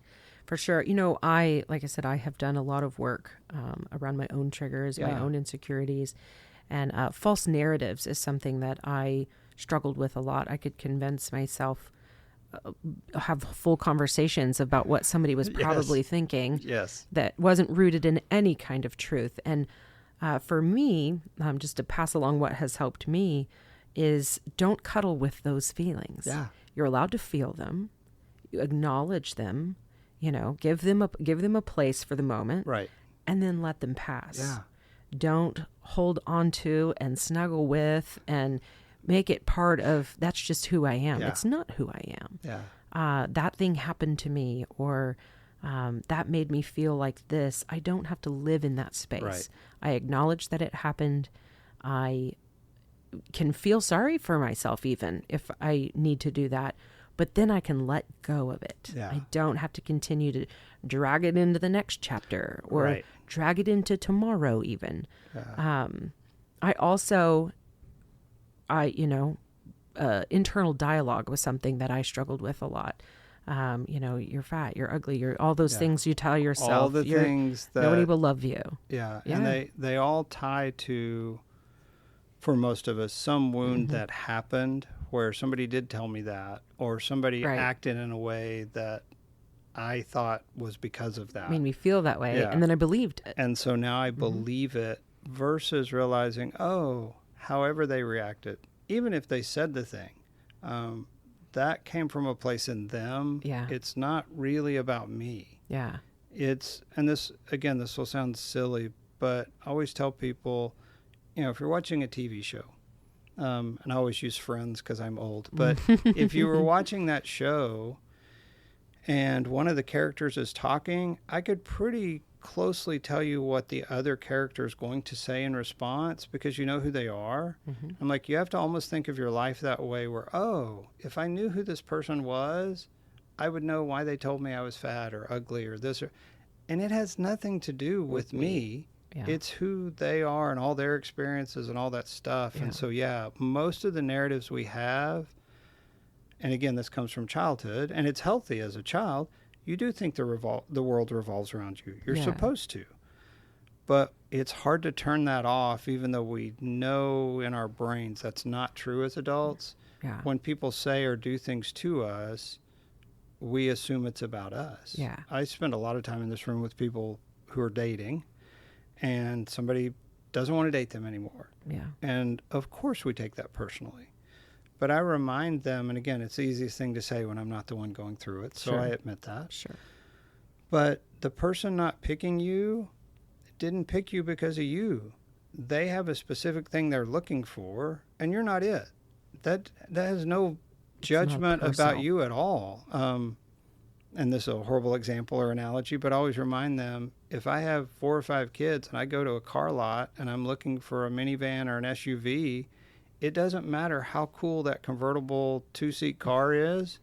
Speaker 1: For sure. Like I said, I have done a lot of work around my own triggers, my own insecurities. And false narratives is something that I struggled with a lot. I could convince myself, have full conversations about what somebody was probably thinking
Speaker 2: Yes.
Speaker 1: that wasn't rooted in any kind of truth. And for me, just to pass along what has helped me, is don't cuddle with those feelings.
Speaker 2: Yeah.
Speaker 1: You're allowed to feel them. You acknowledge them, give them a place for the moment.
Speaker 2: Right.
Speaker 1: And then let them pass.
Speaker 2: Yeah.
Speaker 1: Don't hold on to and snuggle with and make it part of, that's just who I am.
Speaker 2: Yeah.
Speaker 1: It's not who I am.
Speaker 2: Yeah.
Speaker 1: That thing happened to me, or that made me feel like this. I don't have to live in that space.
Speaker 2: Right.
Speaker 1: I acknowledge that it happened. I can feel sorry for myself even if I need to do that, but then I can let go of it.
Speaker 2: Yeah.
Speaker 1: I don't have to continue to drag it into the next chapter or drag it into tomorrow even.
Speaker 2: Yeah.
Speaker 1: I also, internal dialogue was something that I struggled with a lot. You're fat, you're ugly, you're all those things you tell yourself.
Speaker 2: All the things that
Speaker 1: nobody will love you.
Speaker 2: Yeah.
Speaker 1: Yeah.
Speaker 2: And they all tie to, for most of us, some wound that happened where somebody did tell me that, or somebody acted in a way that I thought was because of that.
Speaker 1: Made me feel that way.
Speaker 2: Yeah.
Speaker 1: And then I believed it.
Speaker 2: And so now I believe it, versus realizing, however they reacted, even if they said the thing, that came from a place in them.
Speaker 1: Yeah.
Speaker 2: It's not really about me.
Speaker 1: Yeah.
Speaker 2: And this will sound silly, but I always tell people, if you're watching a TV show, and I always use Friends because I'm old, but if you were watching that show and one of the characters is talking, I could pretty closely tell you what the other character is going to say in response because you know who they are. I'm like, you have to almost think of your life that way where, if I knew who this person was, I would know why they told me I was fat or ugly or this. And it has nothing to do with me. Yeah. It's who they are and all their experiences and all that stuff. Yeah. And so, most of the narratives we have, and again, this comes from childhood, and it's healthy as a child, you do think the world revolves around you. You're supposed to. But it's hard to turn that off, even though we know in our brains that's not true as adults. Yeah. When people say or do things to us, we assume it's about us.
Speaker 1: Yeah.
Speaker 2: I spend a lot of time in this room with people who are dating, and somebody doesn't want to date them anymore.
Speaker 1: Yeah.
Speaker 2: And of course we take that personally. But I remind them, and again, it's the easiest thing to say when I'm not the one going through it, so I admit that.
Speaker 1: Sure.
Speaker 2: But the person not picking you didn't pick you because of you. They have a specific thing they're looking for, and you're not it. That has no judgment about you at all. And this is a horrible example or analogy, but I always remind them, if I have 4 or 5 kids and I go to a car lot and I'm looking for a minivan or an SUV, it doesn't matter how cool that convertible 2-seat car is.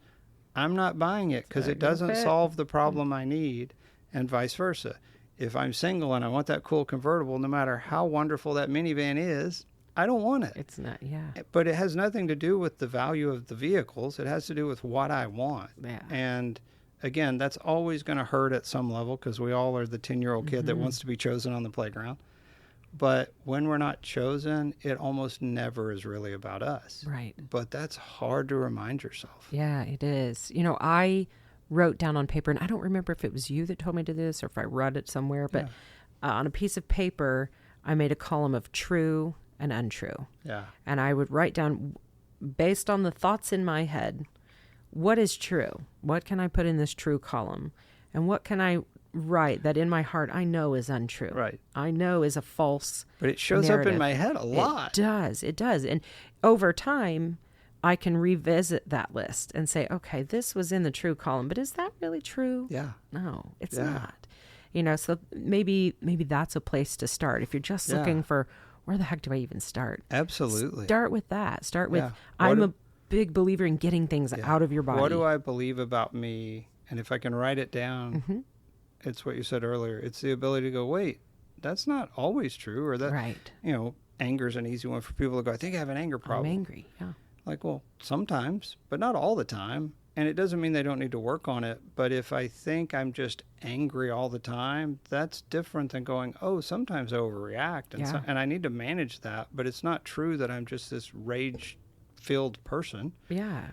Speaker 2: I'm not buying it because it doesn't solve the problem I need, and vice versa. If I'm single and I want that cool convertible, no matter how wonderful that minivan is, I don't want it.
Speaker 1: It's not,
Speaker 2: But it has nothing to do with the value of the vehicles. It has to do with what I want.
Speaker 1: Yeah.
Speaker 2: And again, that's always going to hurt at some level because we all are the 10-year-old kid that wants to be chosen on the playground. But when we're not chosen, it almost never is really about us.
Speaker 1: Right.
Speaker 2: But that's hard to remind yourself.
Speaker 1: Yeah, it is. I wrote down on paper, and I don't remember if it was you that told me to do this or if I read it somewhere, but on a piece of paper, I made a column of true and untrue. Yeah. And I would write down, based on the thoughts in my head, what is true? What can I put in this true column? And what can I write that in my heart I know is untrue?
Speaker 2: Right.
Speaker 1: I know is a false
Speaker 2: But it shows
Speaker 1: narrative.
Speaker 2: up in my head a lot.
Speaker 1: It does. And over time, I can revisit that list and say, okay, this was in the true column, but is that really true?
Speaker 2: Yeah.
Speaker 1: No, it's not. So maybe that's a place to start. If you're just looking for, where the heck do I even start?
Speaker 2: Absolutely.
Speaker 1: Start with that. Start with, I'm a big believer in getting things out of your body.
Speaker 2: What do I believe about me? And if I can write it down, it's what you said earlier. It's the ability to go, wait, that's not always true. Or that, anger is an easy one for people to go, I think I have an anger problem.
Speaker 1: I'm angry,
Speaker 2: Like, well, sometimes, but not all the time. And it doesn't mean they don't need to work on it, but if I think I'm just angry all the time, that's different than going, oh, sometimes I overreact, and, and I need to manage that, but it's not true that I'm just this rage-filled person.
Speaker 1: Yeah.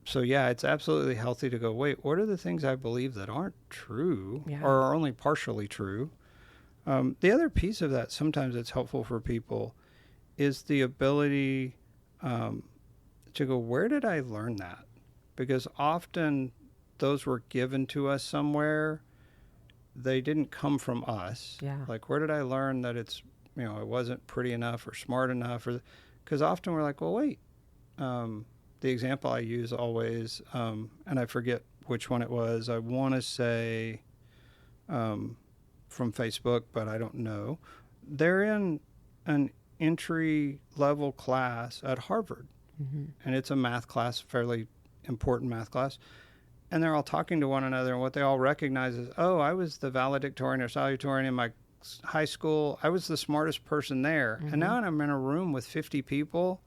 Speaker 2: So, yeah, it's absolutely healthy to go, wait, what are the things I believe that aren't true or are only partially true? The other piece of that, sometimes it's helpful for people, is the ability to go, where did I learn that? Because often those were given to us somewhere. They didn't come from us.
Speaker 1: Yeah.
Speaker 2: Like, where did I learn that it's, you know, I wasn't pretty enough or smart enough? Or because often we're like, well, wait. The example I use always, and I forget which one it was. I want to say from Facebook, but I don't know. They're in an entry-level class at Harvard. Mm-hmm. And it's a math class, fairly important math class, and they're all talking to one another, and what they all recognize is, oh, I was the valedictorian or salutatorian in my high school. I was the smartest person there. And now I'm in a room with 50 people,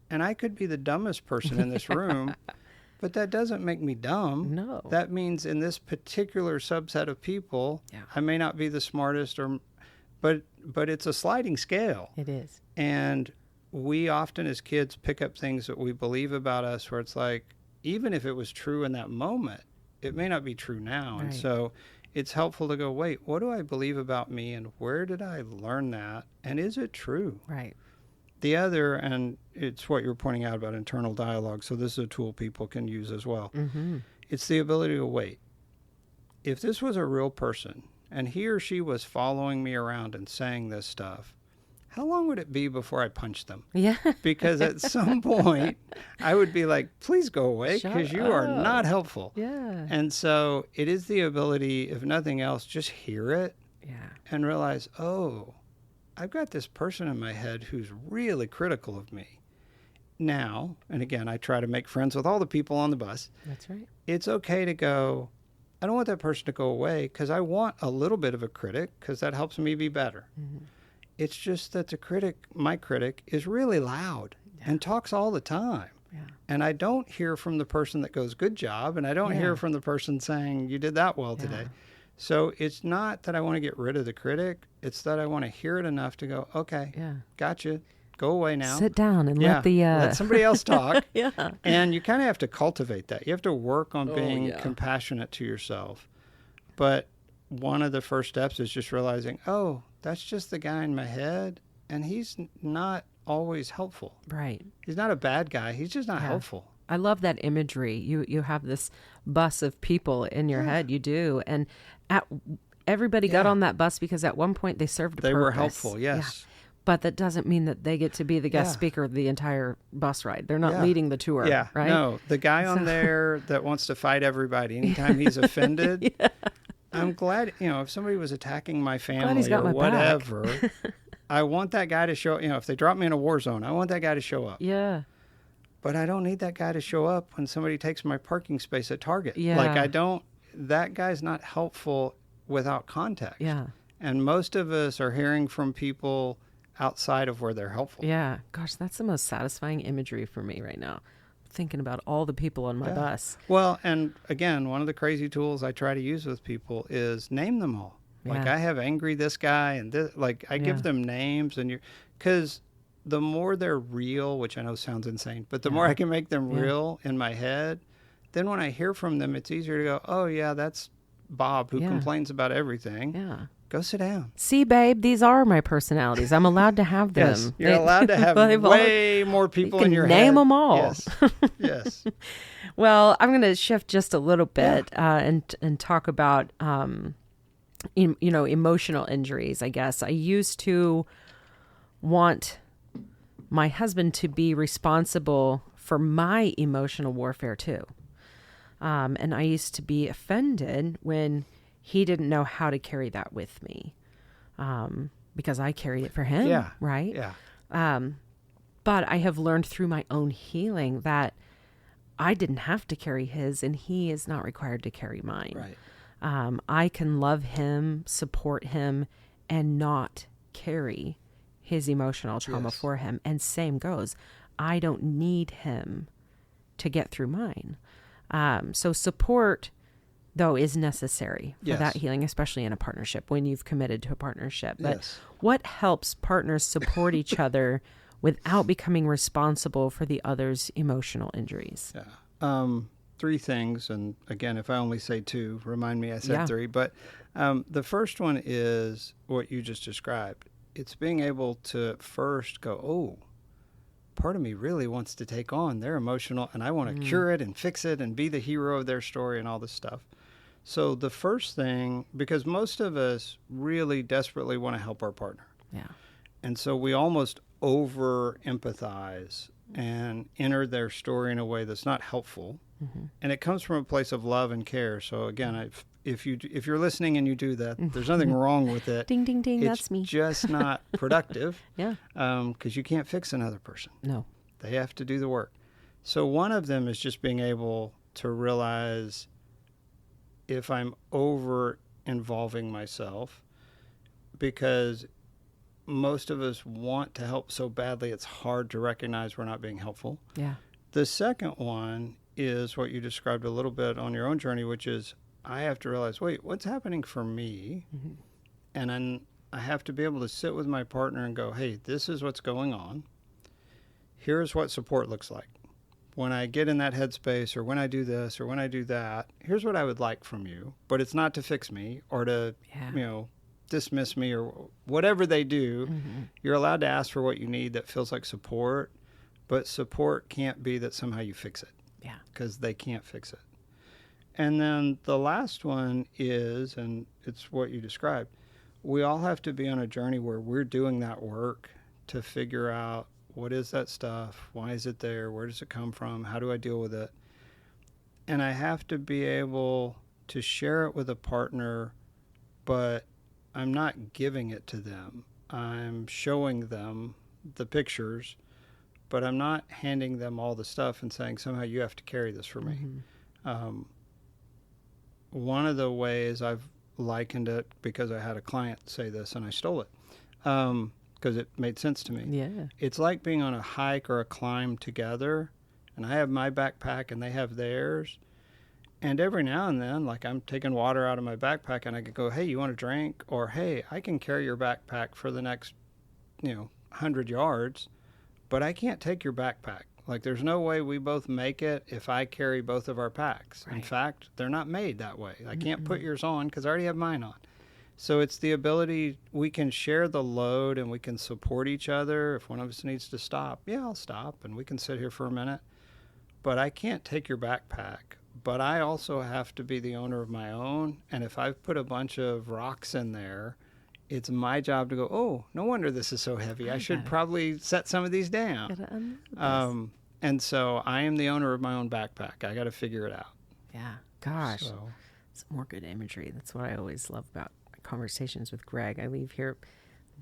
Speaker 2: and I could be the dumbest person in this room, but that doesn't make me dumb.
Speaker 1: No.
Speaker 2: That means in this particular subset of people, I may not be the smartest, but it's a sliding scale.
Speaker 1: It is.
Speaker 2: And we often as kids pick up things that we believe about us where it's like, even if it was true in that moment, it may not be true now. Right. And so it's helpful to go, wait, what do I believe about me and where did I learn that? And is it true?
Speaker 1: Right.
Speaker 2: The other, and it's what you were pointing out about internal dialogue, so this is a tool people can use as well. Mm-hmm. It's the ability to wait. If this was a real person and he or she was following me around and saying this stuff, how long would it be before I punched them?
Speaker 1: Yeah.
Speaker 2: Because at some point, I would be like, please go away because you are not helpful.
Speaker 1: Yeah.
Speaker 2: And so it is the ability, if nothing else, just hear it and realize, oh, I've got this person in my head who's really critical of me. Now, and again, I try to make friends with all the people on the bus.
Speaker 1: That's right.
Speaker 2: It's okay to go, I don't want that person to go away because I want a little bit of a critic because that helps me be better. Mm-hmm. It's just that my critic, is really loud and talks all the time. Yeah. And I don't hear from the person that goes, good job. And I don't hear from the person saying, you did that well today. So it's not that I want to get rid of the critic. It's that I want to hear it enough to go, okay, gotcha. Go away now.
Speaker 1: Sit down and let
Speaker 2: somebody else talk. And you kind of have to cultivate that. You have to work on being compassionate to yourself. But one of the first steps is just realizing, oh, that's just the guy in my head, and he's not always helpful.
Speaker 1: Right.
Speaker 2: He's not a bad guy. He's just not helpful.
Speaker 1: I love that imagery. You have this bus of people in your head. You do. And everybody got on that bus because at one point they served a purpose.
Speaker 2: They were helpful, yes.
Speaker 1: Yeah. But that doesn't mean that they get to be the guest speaker the entire bus ride. They're not leading the tour, right?
Speaker 2: No, the guy on there that wants to fight everybody anytime he's offended, I'm glad, if somebody was attacking my family or whatever, I want that guy to show, if they drop me in a war zone, I want that guy to show up.
Speaker 1: Yeah.
Speaker 2: But I don't need that guy to show up when somebody takes my parking space at Target.
Speaker 1: Yeah.
Speaker 2: Like that guy's not helpful without context.
Speaker 1: Yeah.
Speaker 2: And most of us are hearing from people outside of where they're helpful.
Speaker 1: Yeah. Gosh, that's the most satisfying imagery for me right now. Thinking about all the people on my bus.
Speaker 2: Well, and again, one of the crazy tools I try to use with people is name them all. Like I have angry this guy and this, like I give them names because the more they're real, which I know sounds insane, but the more I can make them real in my head, then when I hear from them, it's easier to go, oh yeah, that's Bob who complains about everything. Yeah. Go sit down.
Speaker 1: See, babe, these are my personalities. I'm allowed to have them.
Speaker 2: Yes, you're allowed to have way more people in your head.
Speaker 1: Name them all.
Speaker 2: Yes. Yes.
Speaker 1: Well, I'm going to shift just a little bit and talk about, emotional injuries, I guess. I used to want my husband to be responsible for my emotional warfare too. And I used to be offended when he didn't know how to carry that with me, because I carried it for him, right?
Speaker 2: Yeah.
Speaker 1: But I have learned through my own healing that I didn't have to carry his, and he is not required to carry mine.
Speaker 2: Right.
Speaker 1: I can love him, support him, and not carry his emotional trauma for him. And same goes. I don't need him to get through mine. So support, though, is necessary for
Speaker 2: Yes.
Speaker 1: that healing, especially in a partnership when you've committed to a partnership. But
Speaker 2: Yes.
Speaker 1: what helps partners support each other without becoming responsible for the other's emotional injuries?
Speaker 2: Yeah. Three things. And again, if I only say two, remind me I said
Speaker 1: Yeah.
Speaker 2: three. But the first one is what you just described. It's being able to first go, oh, part of me really wants to take on their emotional, and I want to cure it and fix it and be the hero of their story and all this stuff. So the first thing, because most of us really desperately want to help our partner.
Speaker 1: Yeah.
Speaker 2: And so we almost over empathize and enter their story in a way that's not helpful.
Speaker 1: Mm-hmm.
Speaker 2: And it comes from a place of love and care. So again, if you're listening and you do that, there's nothing wrong with it.
Speaker 1: Ding, ding, ding.
Speaker 2: It's
Speaker 1: That's me.
Speaker 2: just not productive.
Speaker 1: Yeah.
Speaker 2: Because you can't fix another person.
Speaker 1: No.
Speaker 2: They have to do the work. So one of them is just being able to realize if I'm over involving myself, because most of us want to help so badly, it's hard to recognize we're not being helpful.
Speaker 1: Yeah.
Speaker 2: The second one is what you described a little bit on your own journey, which is I have to realize, wait, what's happening for me?
Speaker 1: Mm-hmm.
Speaker 2: And then I have to be able to sit with my partner and go, hey, this is what's going on. Here's what support looks like. When I get in that headspace, or when I do this, or when I do that, here's what I would like from you. But it's not to fix me or to, dismiss me or whatever they do.
Speaker 1: Mm-hmm.
Speaker 2: You're allowed to ask for what you need that feels like support, but support can't be that somehow you fix it.
Speaker 1: Yeah.
Speaker 2: Because they can't fix it. And then the last one is, and it's what you described, we all have to be on a journey where we're doing that work to figure out what is that stuff, why is it there, where does it come from, how do I deal with it? And I have to be able to share it with a partner, but I'm not giving it to them. I'm showing them the pictures, but I'm not handing them all the stuff and saying, somehow you have to carry this for me.
Speaker 1: Mm-hmm.
Speaker 2: One of the ways I've likened it, because I had a client say this and I stole it, because it made sense to me.
Speaker 1: Yeah.
Speaker 2: It's like being on a hike or a climb together, and I have my backpack and they have theirs. And every now and then, like I'm taking water out of my backpack and I could go, hey, you want a drink? Or, hey, I can carry your backpack for the next, 100 yards, but I can't take your backpack. Like there's no way we both make it if I carry both of our packs.
Speaker 1: Right.
Speaker 2: In fact, they're not made that way. I can't put yours on because I already have mine on. So it's the ability, we can share the load and we can support each other. If one of us needs to stop, yeah, I'll stop and we can sit here for a minute. But I can't take your backpack. But I also have to be the owner of my own. And if I've put a bunch of rocks in there, it's my job to go, oh, no wonder this is so heavy. I should probably set some of these down. And so I am the owner of my own backpack. I got to figure it out.
Speaker 1: Yeah. Gosh.
Speaker 2: So.
Speaker 1: It's more good imagery. That's what I always love about my conversations with Greg. I leave here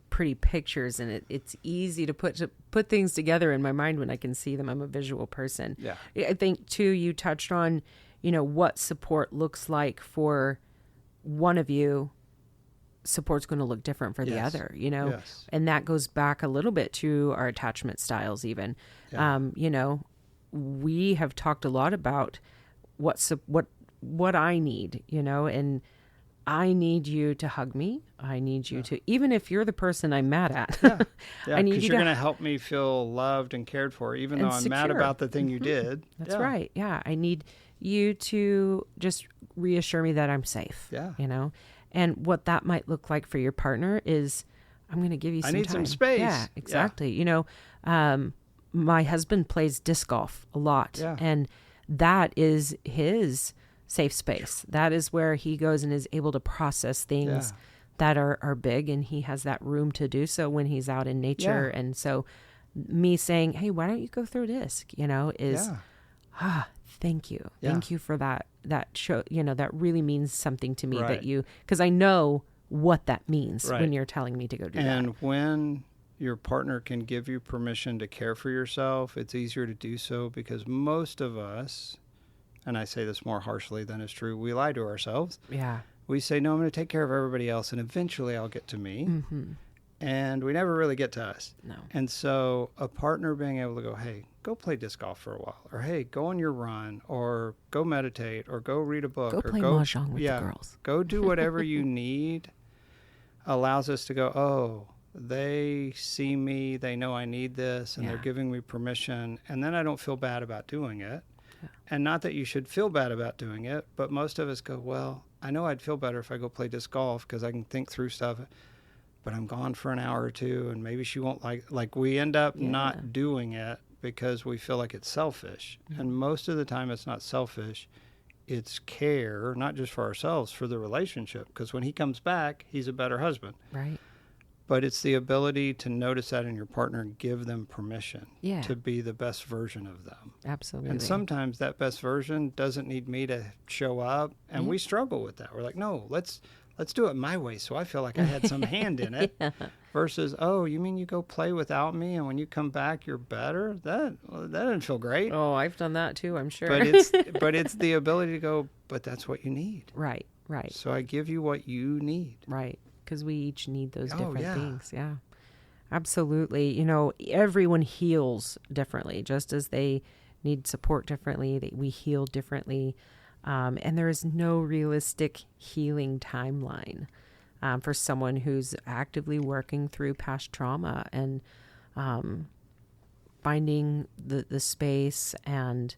Speaker 1: pretty pictures, and it's easy to put things together in my mind when I can see them. I'm a visual person.
Speaker 2: Yeah.
Speaker 1: I think too, you touched on, what support looks like for one of you. Support's going to look different for the other,
Speaker 2: Yes.
Speaker 1: and that goes back a little bit to our attachment styles even.
Speaker 2: Yeah.
Speaker 1: We have talked a lot about what I need, and I need you to hug me. I need you to, even if you're the person I'm mad at.
Speaker 2: Yeah,
Speaker 1: I need
Speaker 2: because
Speaker 1: you
Speaker 2: you're
Speaker 1: to
Speaker 2: going to help me feel loved and cared for, even though
Speaker 1: and
Speaker 2: I'm mad
Speaker 1: secure.
Speaker 2: about the thing you did.
Speaker 1: That's right. Yeah. I need you to just reassure me that I'm safe.
Speaker 2: Yeah.
Speaker 1: And what that might look like for your partner is, I'm going to give you some time.
Speaker 2: I need some space.
Speaker 1: Yeah, exactly. My husband plays disc golf a lot, and that is his safe space. That is where he goes and is able to process things that are big, and he has that room to do so when he's out in nature.
Speaker 2: Yeah.
Speaker 1: And so me saying, hey, why don't you go throw disc, is, thank you.
Speaker 2: Yeah.
Speaker 1: Thank you for that show, that really means something to me
Speaker 2: Right.
Speaker 1: because I know what that means
Speaker 2: Right.
Speaker 1: when you're telling me to go do that.
Speaker 2: And when your partner can give you permission to care for yourself, it's easier to do so, because most of us, and I say this more harshly than is true, we lie to ourselves.
Speaker 1: Yeah.
Speaker 2: We say, no, I'm going to take care of everybody else, and eventually I'll get to me.
Speaker 1: Mm-hmm.
Speaker 2: And we never really get to us.
Speaker 1: No.
Speaker 2: And so a partner being able to go, hey, go play disc golf for a while, or hey, go on your run, or go meditate, or go read a book,
Speaker 1: Go
Speaker 2: or
Speaker 1: play mahjong with the girls.
Speaker 2: Go do whatever you need, allows us to go, oh, they see me, they know I need this, and they're giving me permission, and then I don't feel bad about doing it. Yeah. And not that you should feel bad about doing it, but most of us go, well, I know I'd feel better if I go play disc golf because I can think through stuff, but I'm gone for an hour or two, and maybe she won't like we end up not doing it because we feel like it's selfish. Mm-hmm. And most of the time it's not selfish. It's care, not just for ourselves, for the relationship. Because when he comes back, he's a better husband.
Speaker 1: Right.
Speaker 2: But it's the ability to notice that in your partner and give them permission to be the best version of them.
Speaker 1: Absolutely.
Speaker 2: And sometimes that best version doesn't need me to show up. And we struggle with that. We're like, no, let's do it my way so I feel like I had some hand in it. Versus, oh, you mean you go play without me and when you come back you're better? That doesn't feel great.
Speaker 1: Oh, I've done that too, I'm sure.
Speaker 2: But it's the ability to go, but that's what you need.
Speaker 1: Right.
Speaker 2: So I give you what you need.
Speaker 1: Right. Because we each need those different things. Yeah. Absolutely. You know, everyone heals differently, just as they need support differently, we heal differently. And there is no realistic healing timeline for someone who's actively working through past trauma and finding the space and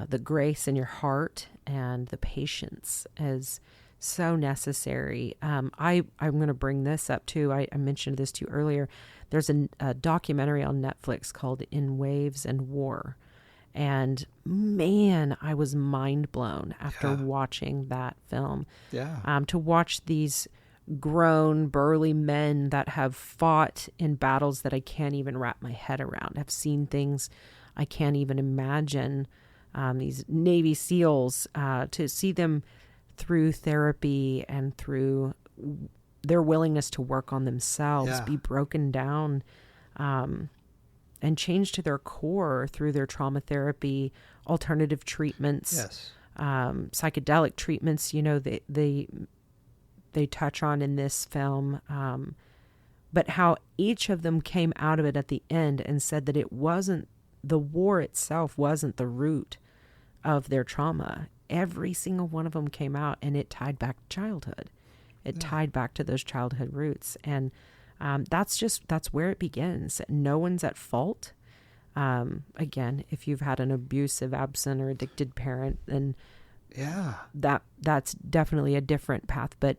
Speaker 1: the grace in your heart and the patience is so necessary. I'm going to bring this up too. I mentioned this to you earlier. There's a documentary on Netflix called In Waves and War. And man, I was mind blown after watching that film. Yeah. To watch these grown, burly men that have fought in battles that I can't even wrap my head around. I've seen things I can't even imagine. These Navy SEALs, to see them through therapy and through their willingness to work on themselves, be broken down, and change to their core through their trauma therapy, alternative treatments, psychedelic treatments, you know, they touch on in this film, but how each of them came out of it at the end and said that it wasn't, the war itself wasn't the root of their trauma. Every single one of them came out and it tied back to childhood. It tied back to those childhood roots. And that's where it begins. No one's at fault. Again, if you've had an abusive, absent, or addicted parent, then that's definitely a different path. But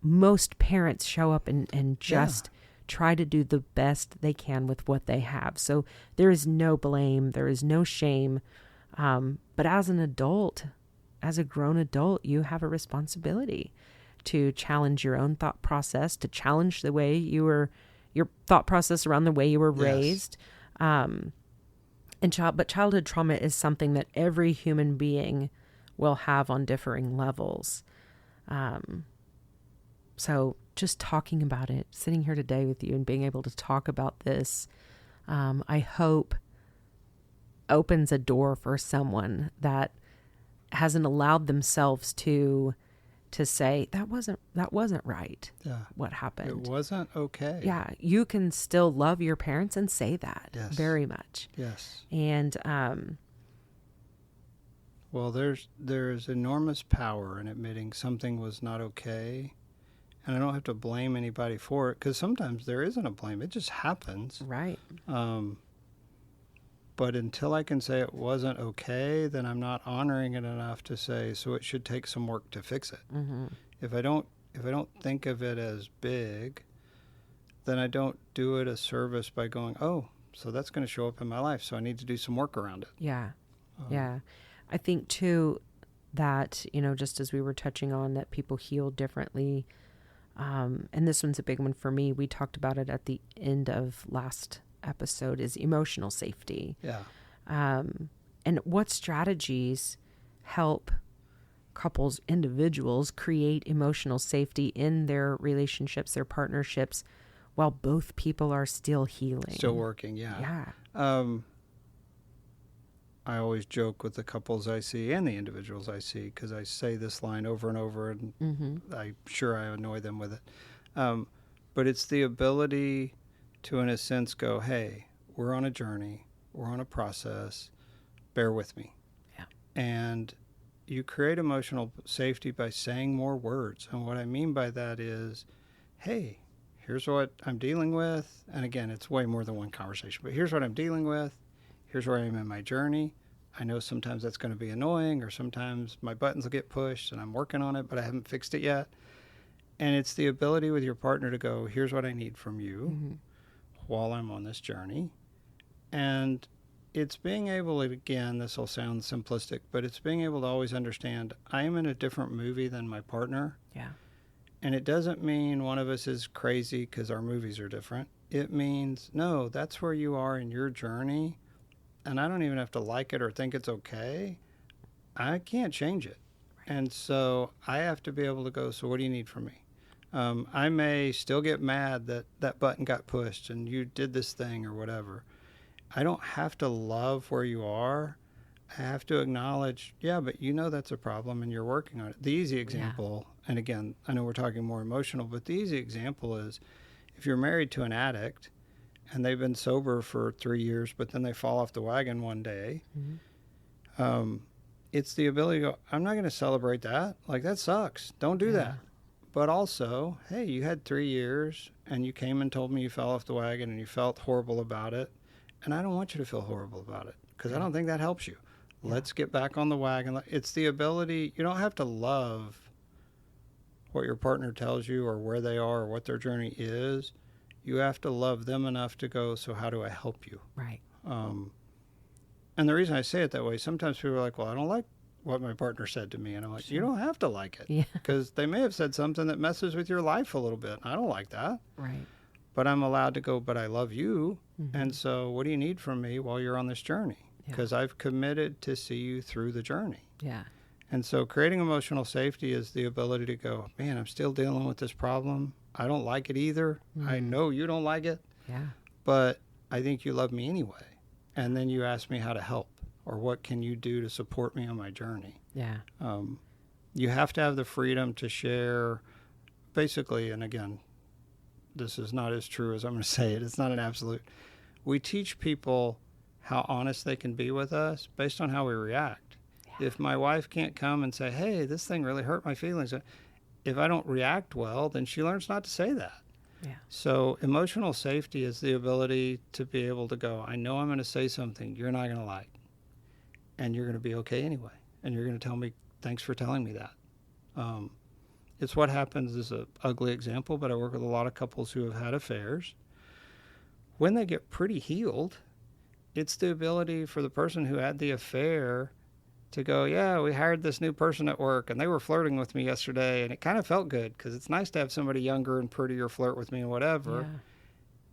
Speaker 1: most parents show up and just try to do the best they can with what they have. So there is no blame. There is no shame. But as an adult, as a grown adult, you have a responsibility to challenge your own thought process, to challenge the way your thought process around the way you were raised. But childhood trauma is something that every human being will have on differing levels. So just talking about it, sitting here today with you and being able to talk about this, I hope opens a door for someone that hasn't allowed themselves to say that wasn't right. What happened?
Speaker 2: It wasn't okay.
Speaker 1: Yeah, you can still love your parents and say that very much.
Speaker 2: Yes.
Speaker 1: And
Speaker 2: well, there's enormous power in admitting something was not okay, and I don't have to blame anybody for it because sometimes there isn't a blame; it just happens.
Speaker 1: Right.
Speaker 2: But until I can say it wasn't okay, then I'm not honoring it enough to say, so it should take some work to fix it. Mm-hmm. If I don't think of it as big, then I don't do it a service by going, oh, so that's going to show up in my life, so I need to do some work around it.
Speaker 1: Yeah. I think too that, you know, just as we were touching on that people heal differently, and this one's a big one for me. We talked about it at the end of last episode, is emotional safety. And what strategies help couples, individuals create emotional safety in their relationships, their partnerships, while both people are still healing,
Speaker 2: still working. I always joke with the couples I see and the individuals I see, because I say this line over and over, and I'm sure I annoy them with it, but it's the ability to, in a sense, go, hey, we're on a journey. We're on a process. Bear with me.
Speaker 1: Yeah.
Speaker 2: And you create emotional safety by saying more words. And what I mean by that is, hey, here's what I'm dealing with. And again, it's way more than one conversation, but here's what I'm dealing with. Here's where I am in my journey. I know sometimes that's going to be annoying, or sometimes my buttons will get pushed and I'm working on it, but I haven't fixed it yet. And it's the ability with your partner to go, here's what I need from you while I'm on this journey. And it's being able to, again, this will sound simplistic, but it's being able to always understand I am in a different movie than my partner.
Speaker 1: Yeah.
Speaker 2: And it doesn't mean one of us is crazy because our movies are different. It means, no, that's where you are in your journey. And I don't even have to like it or think it's okay. I can't change it. Right. And so I have to be able to go, so what do you need from me? I may still get mad that that button got pushed and you did this thing or whatever. I don't have to love where you are. I have to acknowledge, yeah, but you know that's a problem and you're working on it. The easy example, and again, I know we're talking more emotional, but the easy example is if you're married to an addict and they've been sober for 3 years, but then they fall off the wagon one day, it's the ability to go, I'm not going to celebrate that. Like, that sucks. Don't do that. But also, hey, you had 3 years and you came and told me you fell off the wagon and you felt horrible about it. And I don't want you to feel horrible about it because I don't think that helps you. Let's get back on the wagon. It's the ability, you don't have to love what your partner tells you or where they are or what their journey is. You have to love them enough to go, so how do I help you?
Speaker 1: Right.
Speaker 2: And the reason I say it that way, sometimes people are like, well, I don't like what my partner said to me. And I'm like, you don't have to like it. Because they may have said something that messes with your life a little bit. I don't like that.
Speaker 1: Right.
Speaker 2: But I'm allowed to go, but I love you. And so what do you need from me while you're on this journey? Because I've committed to see you through the journey.
Speaker 1: Yeah.
Speaker 2: And so creating emotional safety is the ability to go, man, I'm still dealing with this problem. I don't like it either. I know you don't like it.
Speaker 1: Yeah.
Speaker 2: But I think you love me anyway. And then you ask me how to help or what can you do to support me on my journey.
Speaker 1: Yeah.
Speaker 2: You have to have the freedom to share basically, and again, this is not as true as I'm going to say it. It's not an absolute. We teach people how honest they can be with us based on how we react. Yeah. If my wife can't come and say, hey, this thing really hurt my feelings, if I don't react well, then she learns not to say that.
Speaker 1: Yeah.
Speaker 2: So emotional safety is the ability to be able to go, I know I'm going to say something you're not going to like, and you're going to be okay anyway. And you're going to tell me, thanks for telling me that. It's what happens is an ugly example, but I work with a lot of couples who have had affairs. When they get pretty healed, it's the ability for the person who had the affair to go, yeah, we hired this new person at work and they were flirting with me yesterday and it kind of felt good because it's nice to have somebody younger and prettier flirt with me and whatever.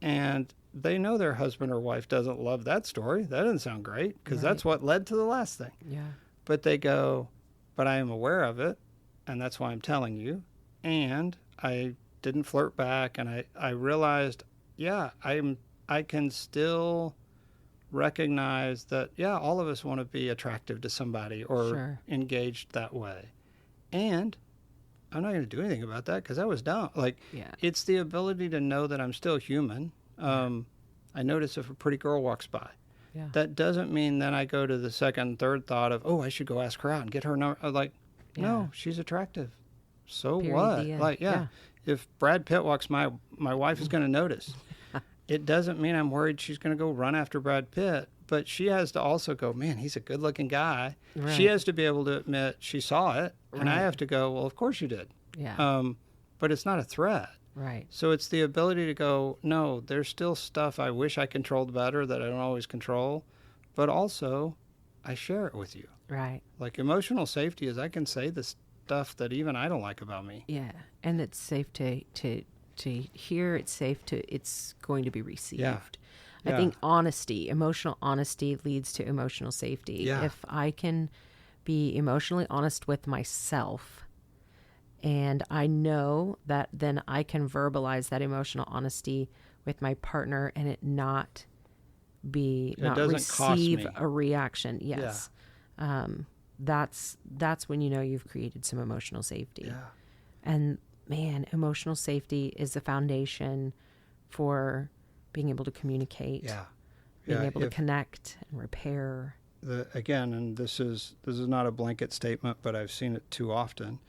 Speaker 2: Yeah. And they know their husband or wife doesn't love that story. That doesn't sound great because that's what led to the last thing.
Speaker 1: Yeah.
Speaker 2: But they go, but I am aware of it and that's why I'm telling you. And I didn't flirt back and I realized, yeah, I can still recognize that, yeah, all of us want to be attractive to somebody or engaged that way. And I'm not going to do anything about that because I was dumb. It's the ability to know that I'm still human. I notice if a pretty girl walks by. Yeah. That doesn't mean then I go to the second, third thought of, oh, I should go ask her out and get her number. No, she's attractive. So period, what? If Brad Pitt walks by, my wife is going to notice. It doesn't mean I'm worried she's going to go run after Brad Pitt, but she has to also go, man, he's a good-looking guy. Right. She has to be able to admit she saw it, and I have to go, well, of course you did.
Speaker 1: Yeah.
Speaker 2: But it's not a threat.
Speaker 1: Right.
Speaker 2: So it's the ability to go, no, there's still stuff I wish I controlled better that I don't always control, but also I share it with you.
Speaker 1: Right.
Speaker 2: Like emotional safety is I can say the stuff that even I don't like about me.
Speaker 1: Yeah, and it's safe to hear, it's going to be received. Yeah. I think emotional honesty leads to emotional safety. Yeah. If I can be emotionally honest with myself and I know that then I can verbalize that emotional honesty with my partner and it not receive a reaction. Yes. Yeah. That's when you know you've created some emotional safety. Yeah. And man, emotional safety is the foundation for being able to communicate being able to connect and repair.
Speaker 2: Again, and this is not a blanket statement, but I've seen it too often.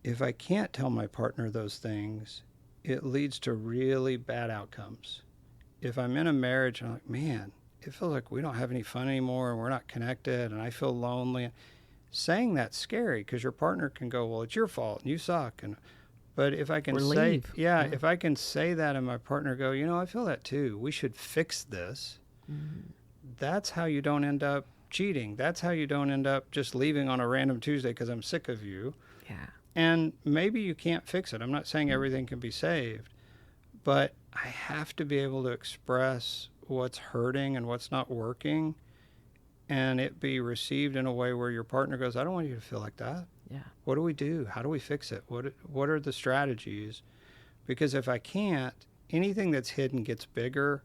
Speaker 2: If I can't tell my partner those things, it leads to really bad outcomes. If I'm in a marriage and I'm like, man, it feels like we don't have any fun anymore and we're not connected and I feel lonely. Saying that's scary because your partner can go, well, it's your fault and you suck. But if I can if I can say that and my partner go, I feel that too. We should fix this. Mm-hmm. That's how you don't end up cheating. That's how you don't end up just leaving on a random Tuesday because I'm sick of you.
Speaker 1: Yeah.
Speaker 2: And maybe you can't fix it. I'm not saying everything can be saved, but I have to be able to express what's hurting and what's not working and it be received in a way where your partner goes, I don't want you to feel like that.
Speaker 1: Yeah.
Speaker 2: What do we do? How do we fix it? What are the strategies? Because if I can't, anything that's hidden gets bigger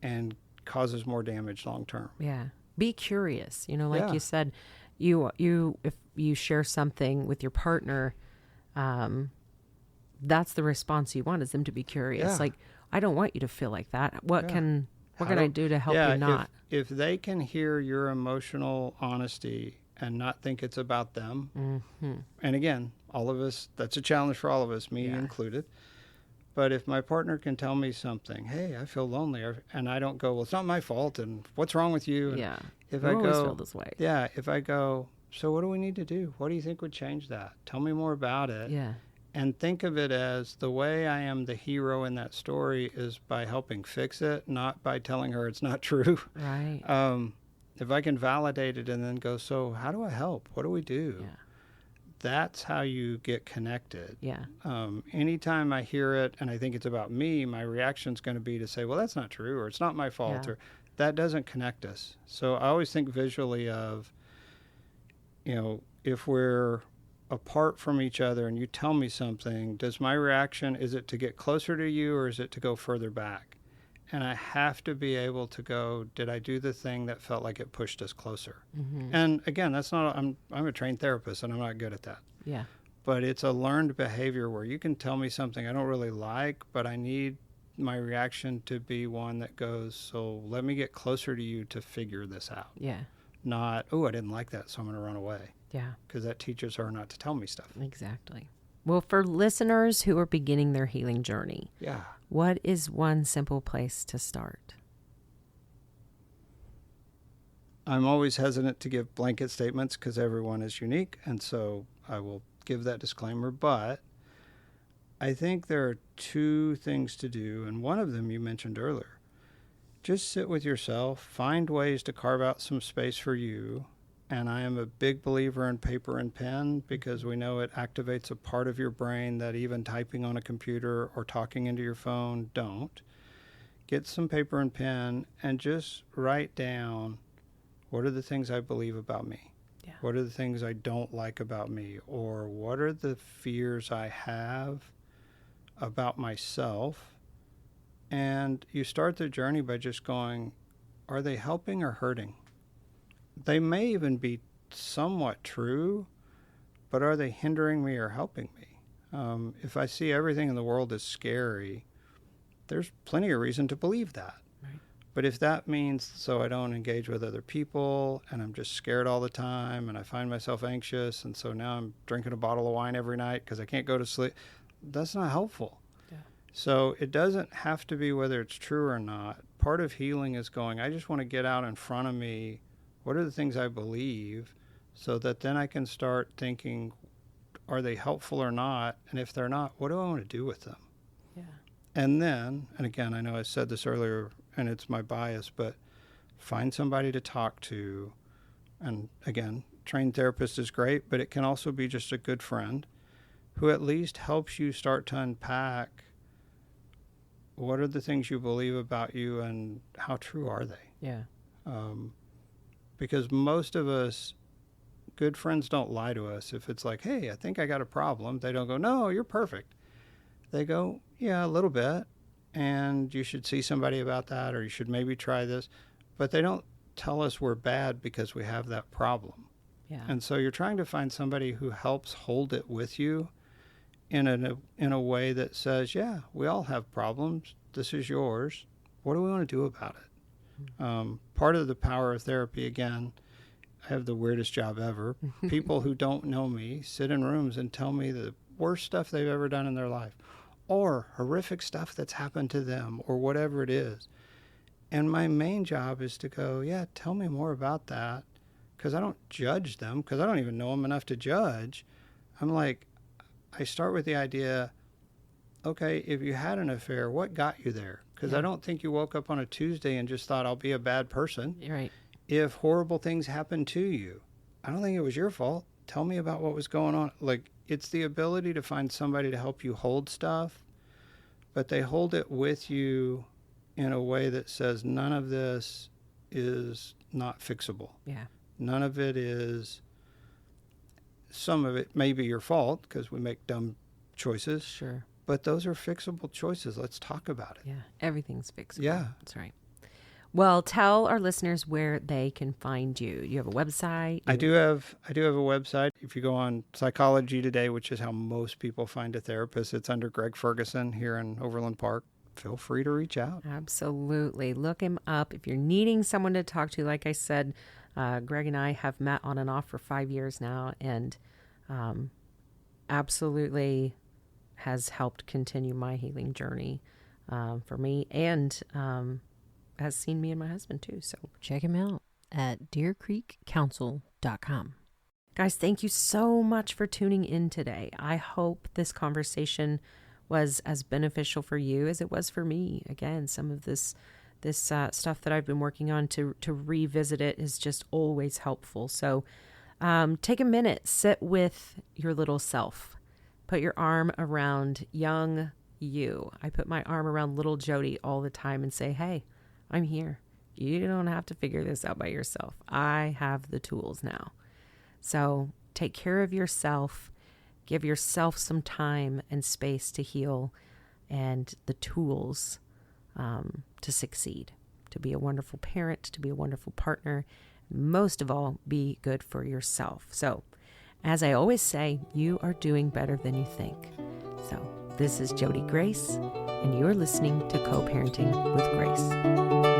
Speaker 2: and causes more damage long term.
Speaker 1: Yeah. Be curious. You said, if you share something with your partner, that's the response you want, is them to be curious.
Speaker 2: Yeah.
Speaker 1: Like, I don't want you to feel like that. What can I do to help you not?
Speaker 2: If they can hear your emotional honesty and not think it's about them, mm-hmm. and again, all of us, that's a challenge for all of us, me included. But if my partner can tell me something, hey, I feel lonely, and I don't go, well, it's not my fault, and what's wrong with you? And
Speaker 1: if I always feel this way.
Speaker 2: Yeah, if I go, so what do we need to do? What do you think would change that? Tell me more about it.
Speaker 1: Yeah.
Speaker 2: And think of it as the way I am the hero in that story is by helping fix it, not by telling her it's not true.
Speaker 1: Right.
Speaker 2: If I can validate it and then go, so how do I help? What do we do?
Speaker 1: Yeah.
Speaker 2: That's how you get connected.
Speaker 1: Yeah.
Speaker 2: Anytime I hear it and I think it's about me, my reaction is going to be to say, well, that's not true, or it's not my fault, or that doesn't connect us. So I always think visually of, if we're apart from each other and you tell me something, does my reaction, is it to get closer to you or is it to go further back? And I have to be able to go, did I do the thing that felt like it pushed us closer? Mm-hmm. And again, that's not, I'm a trained therapist and I'm not good at that.
Speaker 1: Yeah.
Speaker 2: But it's a learned behavior where you can tell me something I don't really like, but I need my reaction to be one that goes, so let me get closer to you to figure this out.
Speaker 1: Yeah.
Speaker 2: Not, oh, I didn't like that, so I'm going to run away.
Speaker 1: Yeah.
Speaker 2: Because that teaches her not to tell me stuff.
Speaker 1: Exactly. Well, for listeners who are beginning their healing journey, what is one simple place to start?
Speaker 2: I'm always hesitant to give blanket statements because everyone is unique, and so I will give that disclaimer. But I think there are two things to do, and one of them you mentioned earlier. Just sit with yourself, find ways to carve out some space for you. And I am a big believer in paper and pen because we know it activates a part of your brain that even typing on a computer or talking into your phone don't. Get some paper and pen and just write down, what are the things I believe about me?
Speaker 1: Yeah.
Speaker 2: What are the things I don't like about me? Or what are the fears I have about myself? And you start the journey by just going, are they helping or hurting? They may even be somewhat true, but are they hindering me or helping me? If I see everything in the world as scary, there's plenty of reason to believe that.
Speaker 1: Right.
Speaker 2: But if that means so I don't engage with other people and I'm just scared all the time and I find myself anxious and so now I'm drinking a bottle of wine every night because I can't go to sleep, that's not helpful.
Speaker 1: Yeah.
Speaker 2: So it doesn't have to be whether it's true or not. Part of healing is going, I just want to get out in front of me. What are the things I believe so that then I can start thinking, are they helpful or not? And if they're not, what do I want to do with them?
Speaker 1: Yeah.
Speaker 2: And then, and again, I know I said this earlier and it's my bias, but find somebody to talk to. And again, trained therapist is great, but it can also be just a good friend who at least helps you start to unpack what are the things you believe about you and how true are they?
Speaker 1: Yeah.
Speaker 2: Because most of us, good friends don't lie to us. If it's like, hey, I think I got a problem, they don't go, no, you're perfect. They go, yeah, a little bit, and you should see somebody about that, or you should maybe try this. But they don't tell us we're bad because we have that problem.
Speaker 1: Yeah.
Speaker 2: And so you're trying to find somebody who helps hold it with you in a way that says, yeah, we all have problems. This is yours. What do we want to do about it? Part of the power of therapy, again, I have the weirdest job ever. People who don't know me sit in rooms and tell me the worst stuff they've ever done in their life, or horrific stuff that's happened to them, or whatever it is. And my main job is to go, yeah, tell me more about that, because I don't judge them, because I don't even know them enough to judge. I'm like, I start with the idea, okay, if you had an affair, what got you there? Because I don't think you woke up on a Tuesday and just thought, I'll be a bad person.
Speaker 1: You're right.
Speaker 2: If horrible things happened to you, I don't think it was your fault. Tell me about what was going on. Like, it's the ability to find somebody to help you hold stuff, but they hold it with you in a way that says none of this is not fixable.
Speaker 1: Yeah.
Speaker 2: None of it is, some of it may be your fault because we make dumb choices.
Speaker 1: Sure.
Speaker 2: But those are fixable choices. Let's talk about it.
Speaker 1: Yeah. Everything's fixable.
Speaker 2: Yeah.
Speaker 1: That's right. Well, tell our listeners where they can find you. You have a website?
Speaker 2: I do have a website. If you go on Psychology Today, which is how most people find a therapist, it's under Greg Ferguson here in Overland Park. Feel free to reach out.
Speaker 1: Absolutely. Look him up. If you're needing someone to talk to, like I said, Greg and I have met on and off for 5 years now, and absolutely has helped continue my healing journey for me, and has seen me and my husband too. So check him out at deercreekcounsel.com. Guys, thank you so much for tuning in today. I hope this conversation was as beneficial for you as it was for me. Again, some of this stuff that I've been working on to revisit it is just always helpful. So take a minute, sit with your little self. Put your arm around young you. I put my arm around little Jody all the time and say, hey, I'm here. You don't have to figure this out by yourself. I have the tools now. So take care of yourself. Give yourself some time and space to heal and the tools to succeed, to be a wonderful parent, to be a wonderful partner. Most of all, be good for yourself. So, as I always say, you are doing better than you think. So, this is Jody Grace, and you're listening to Co-Parenting with Grace.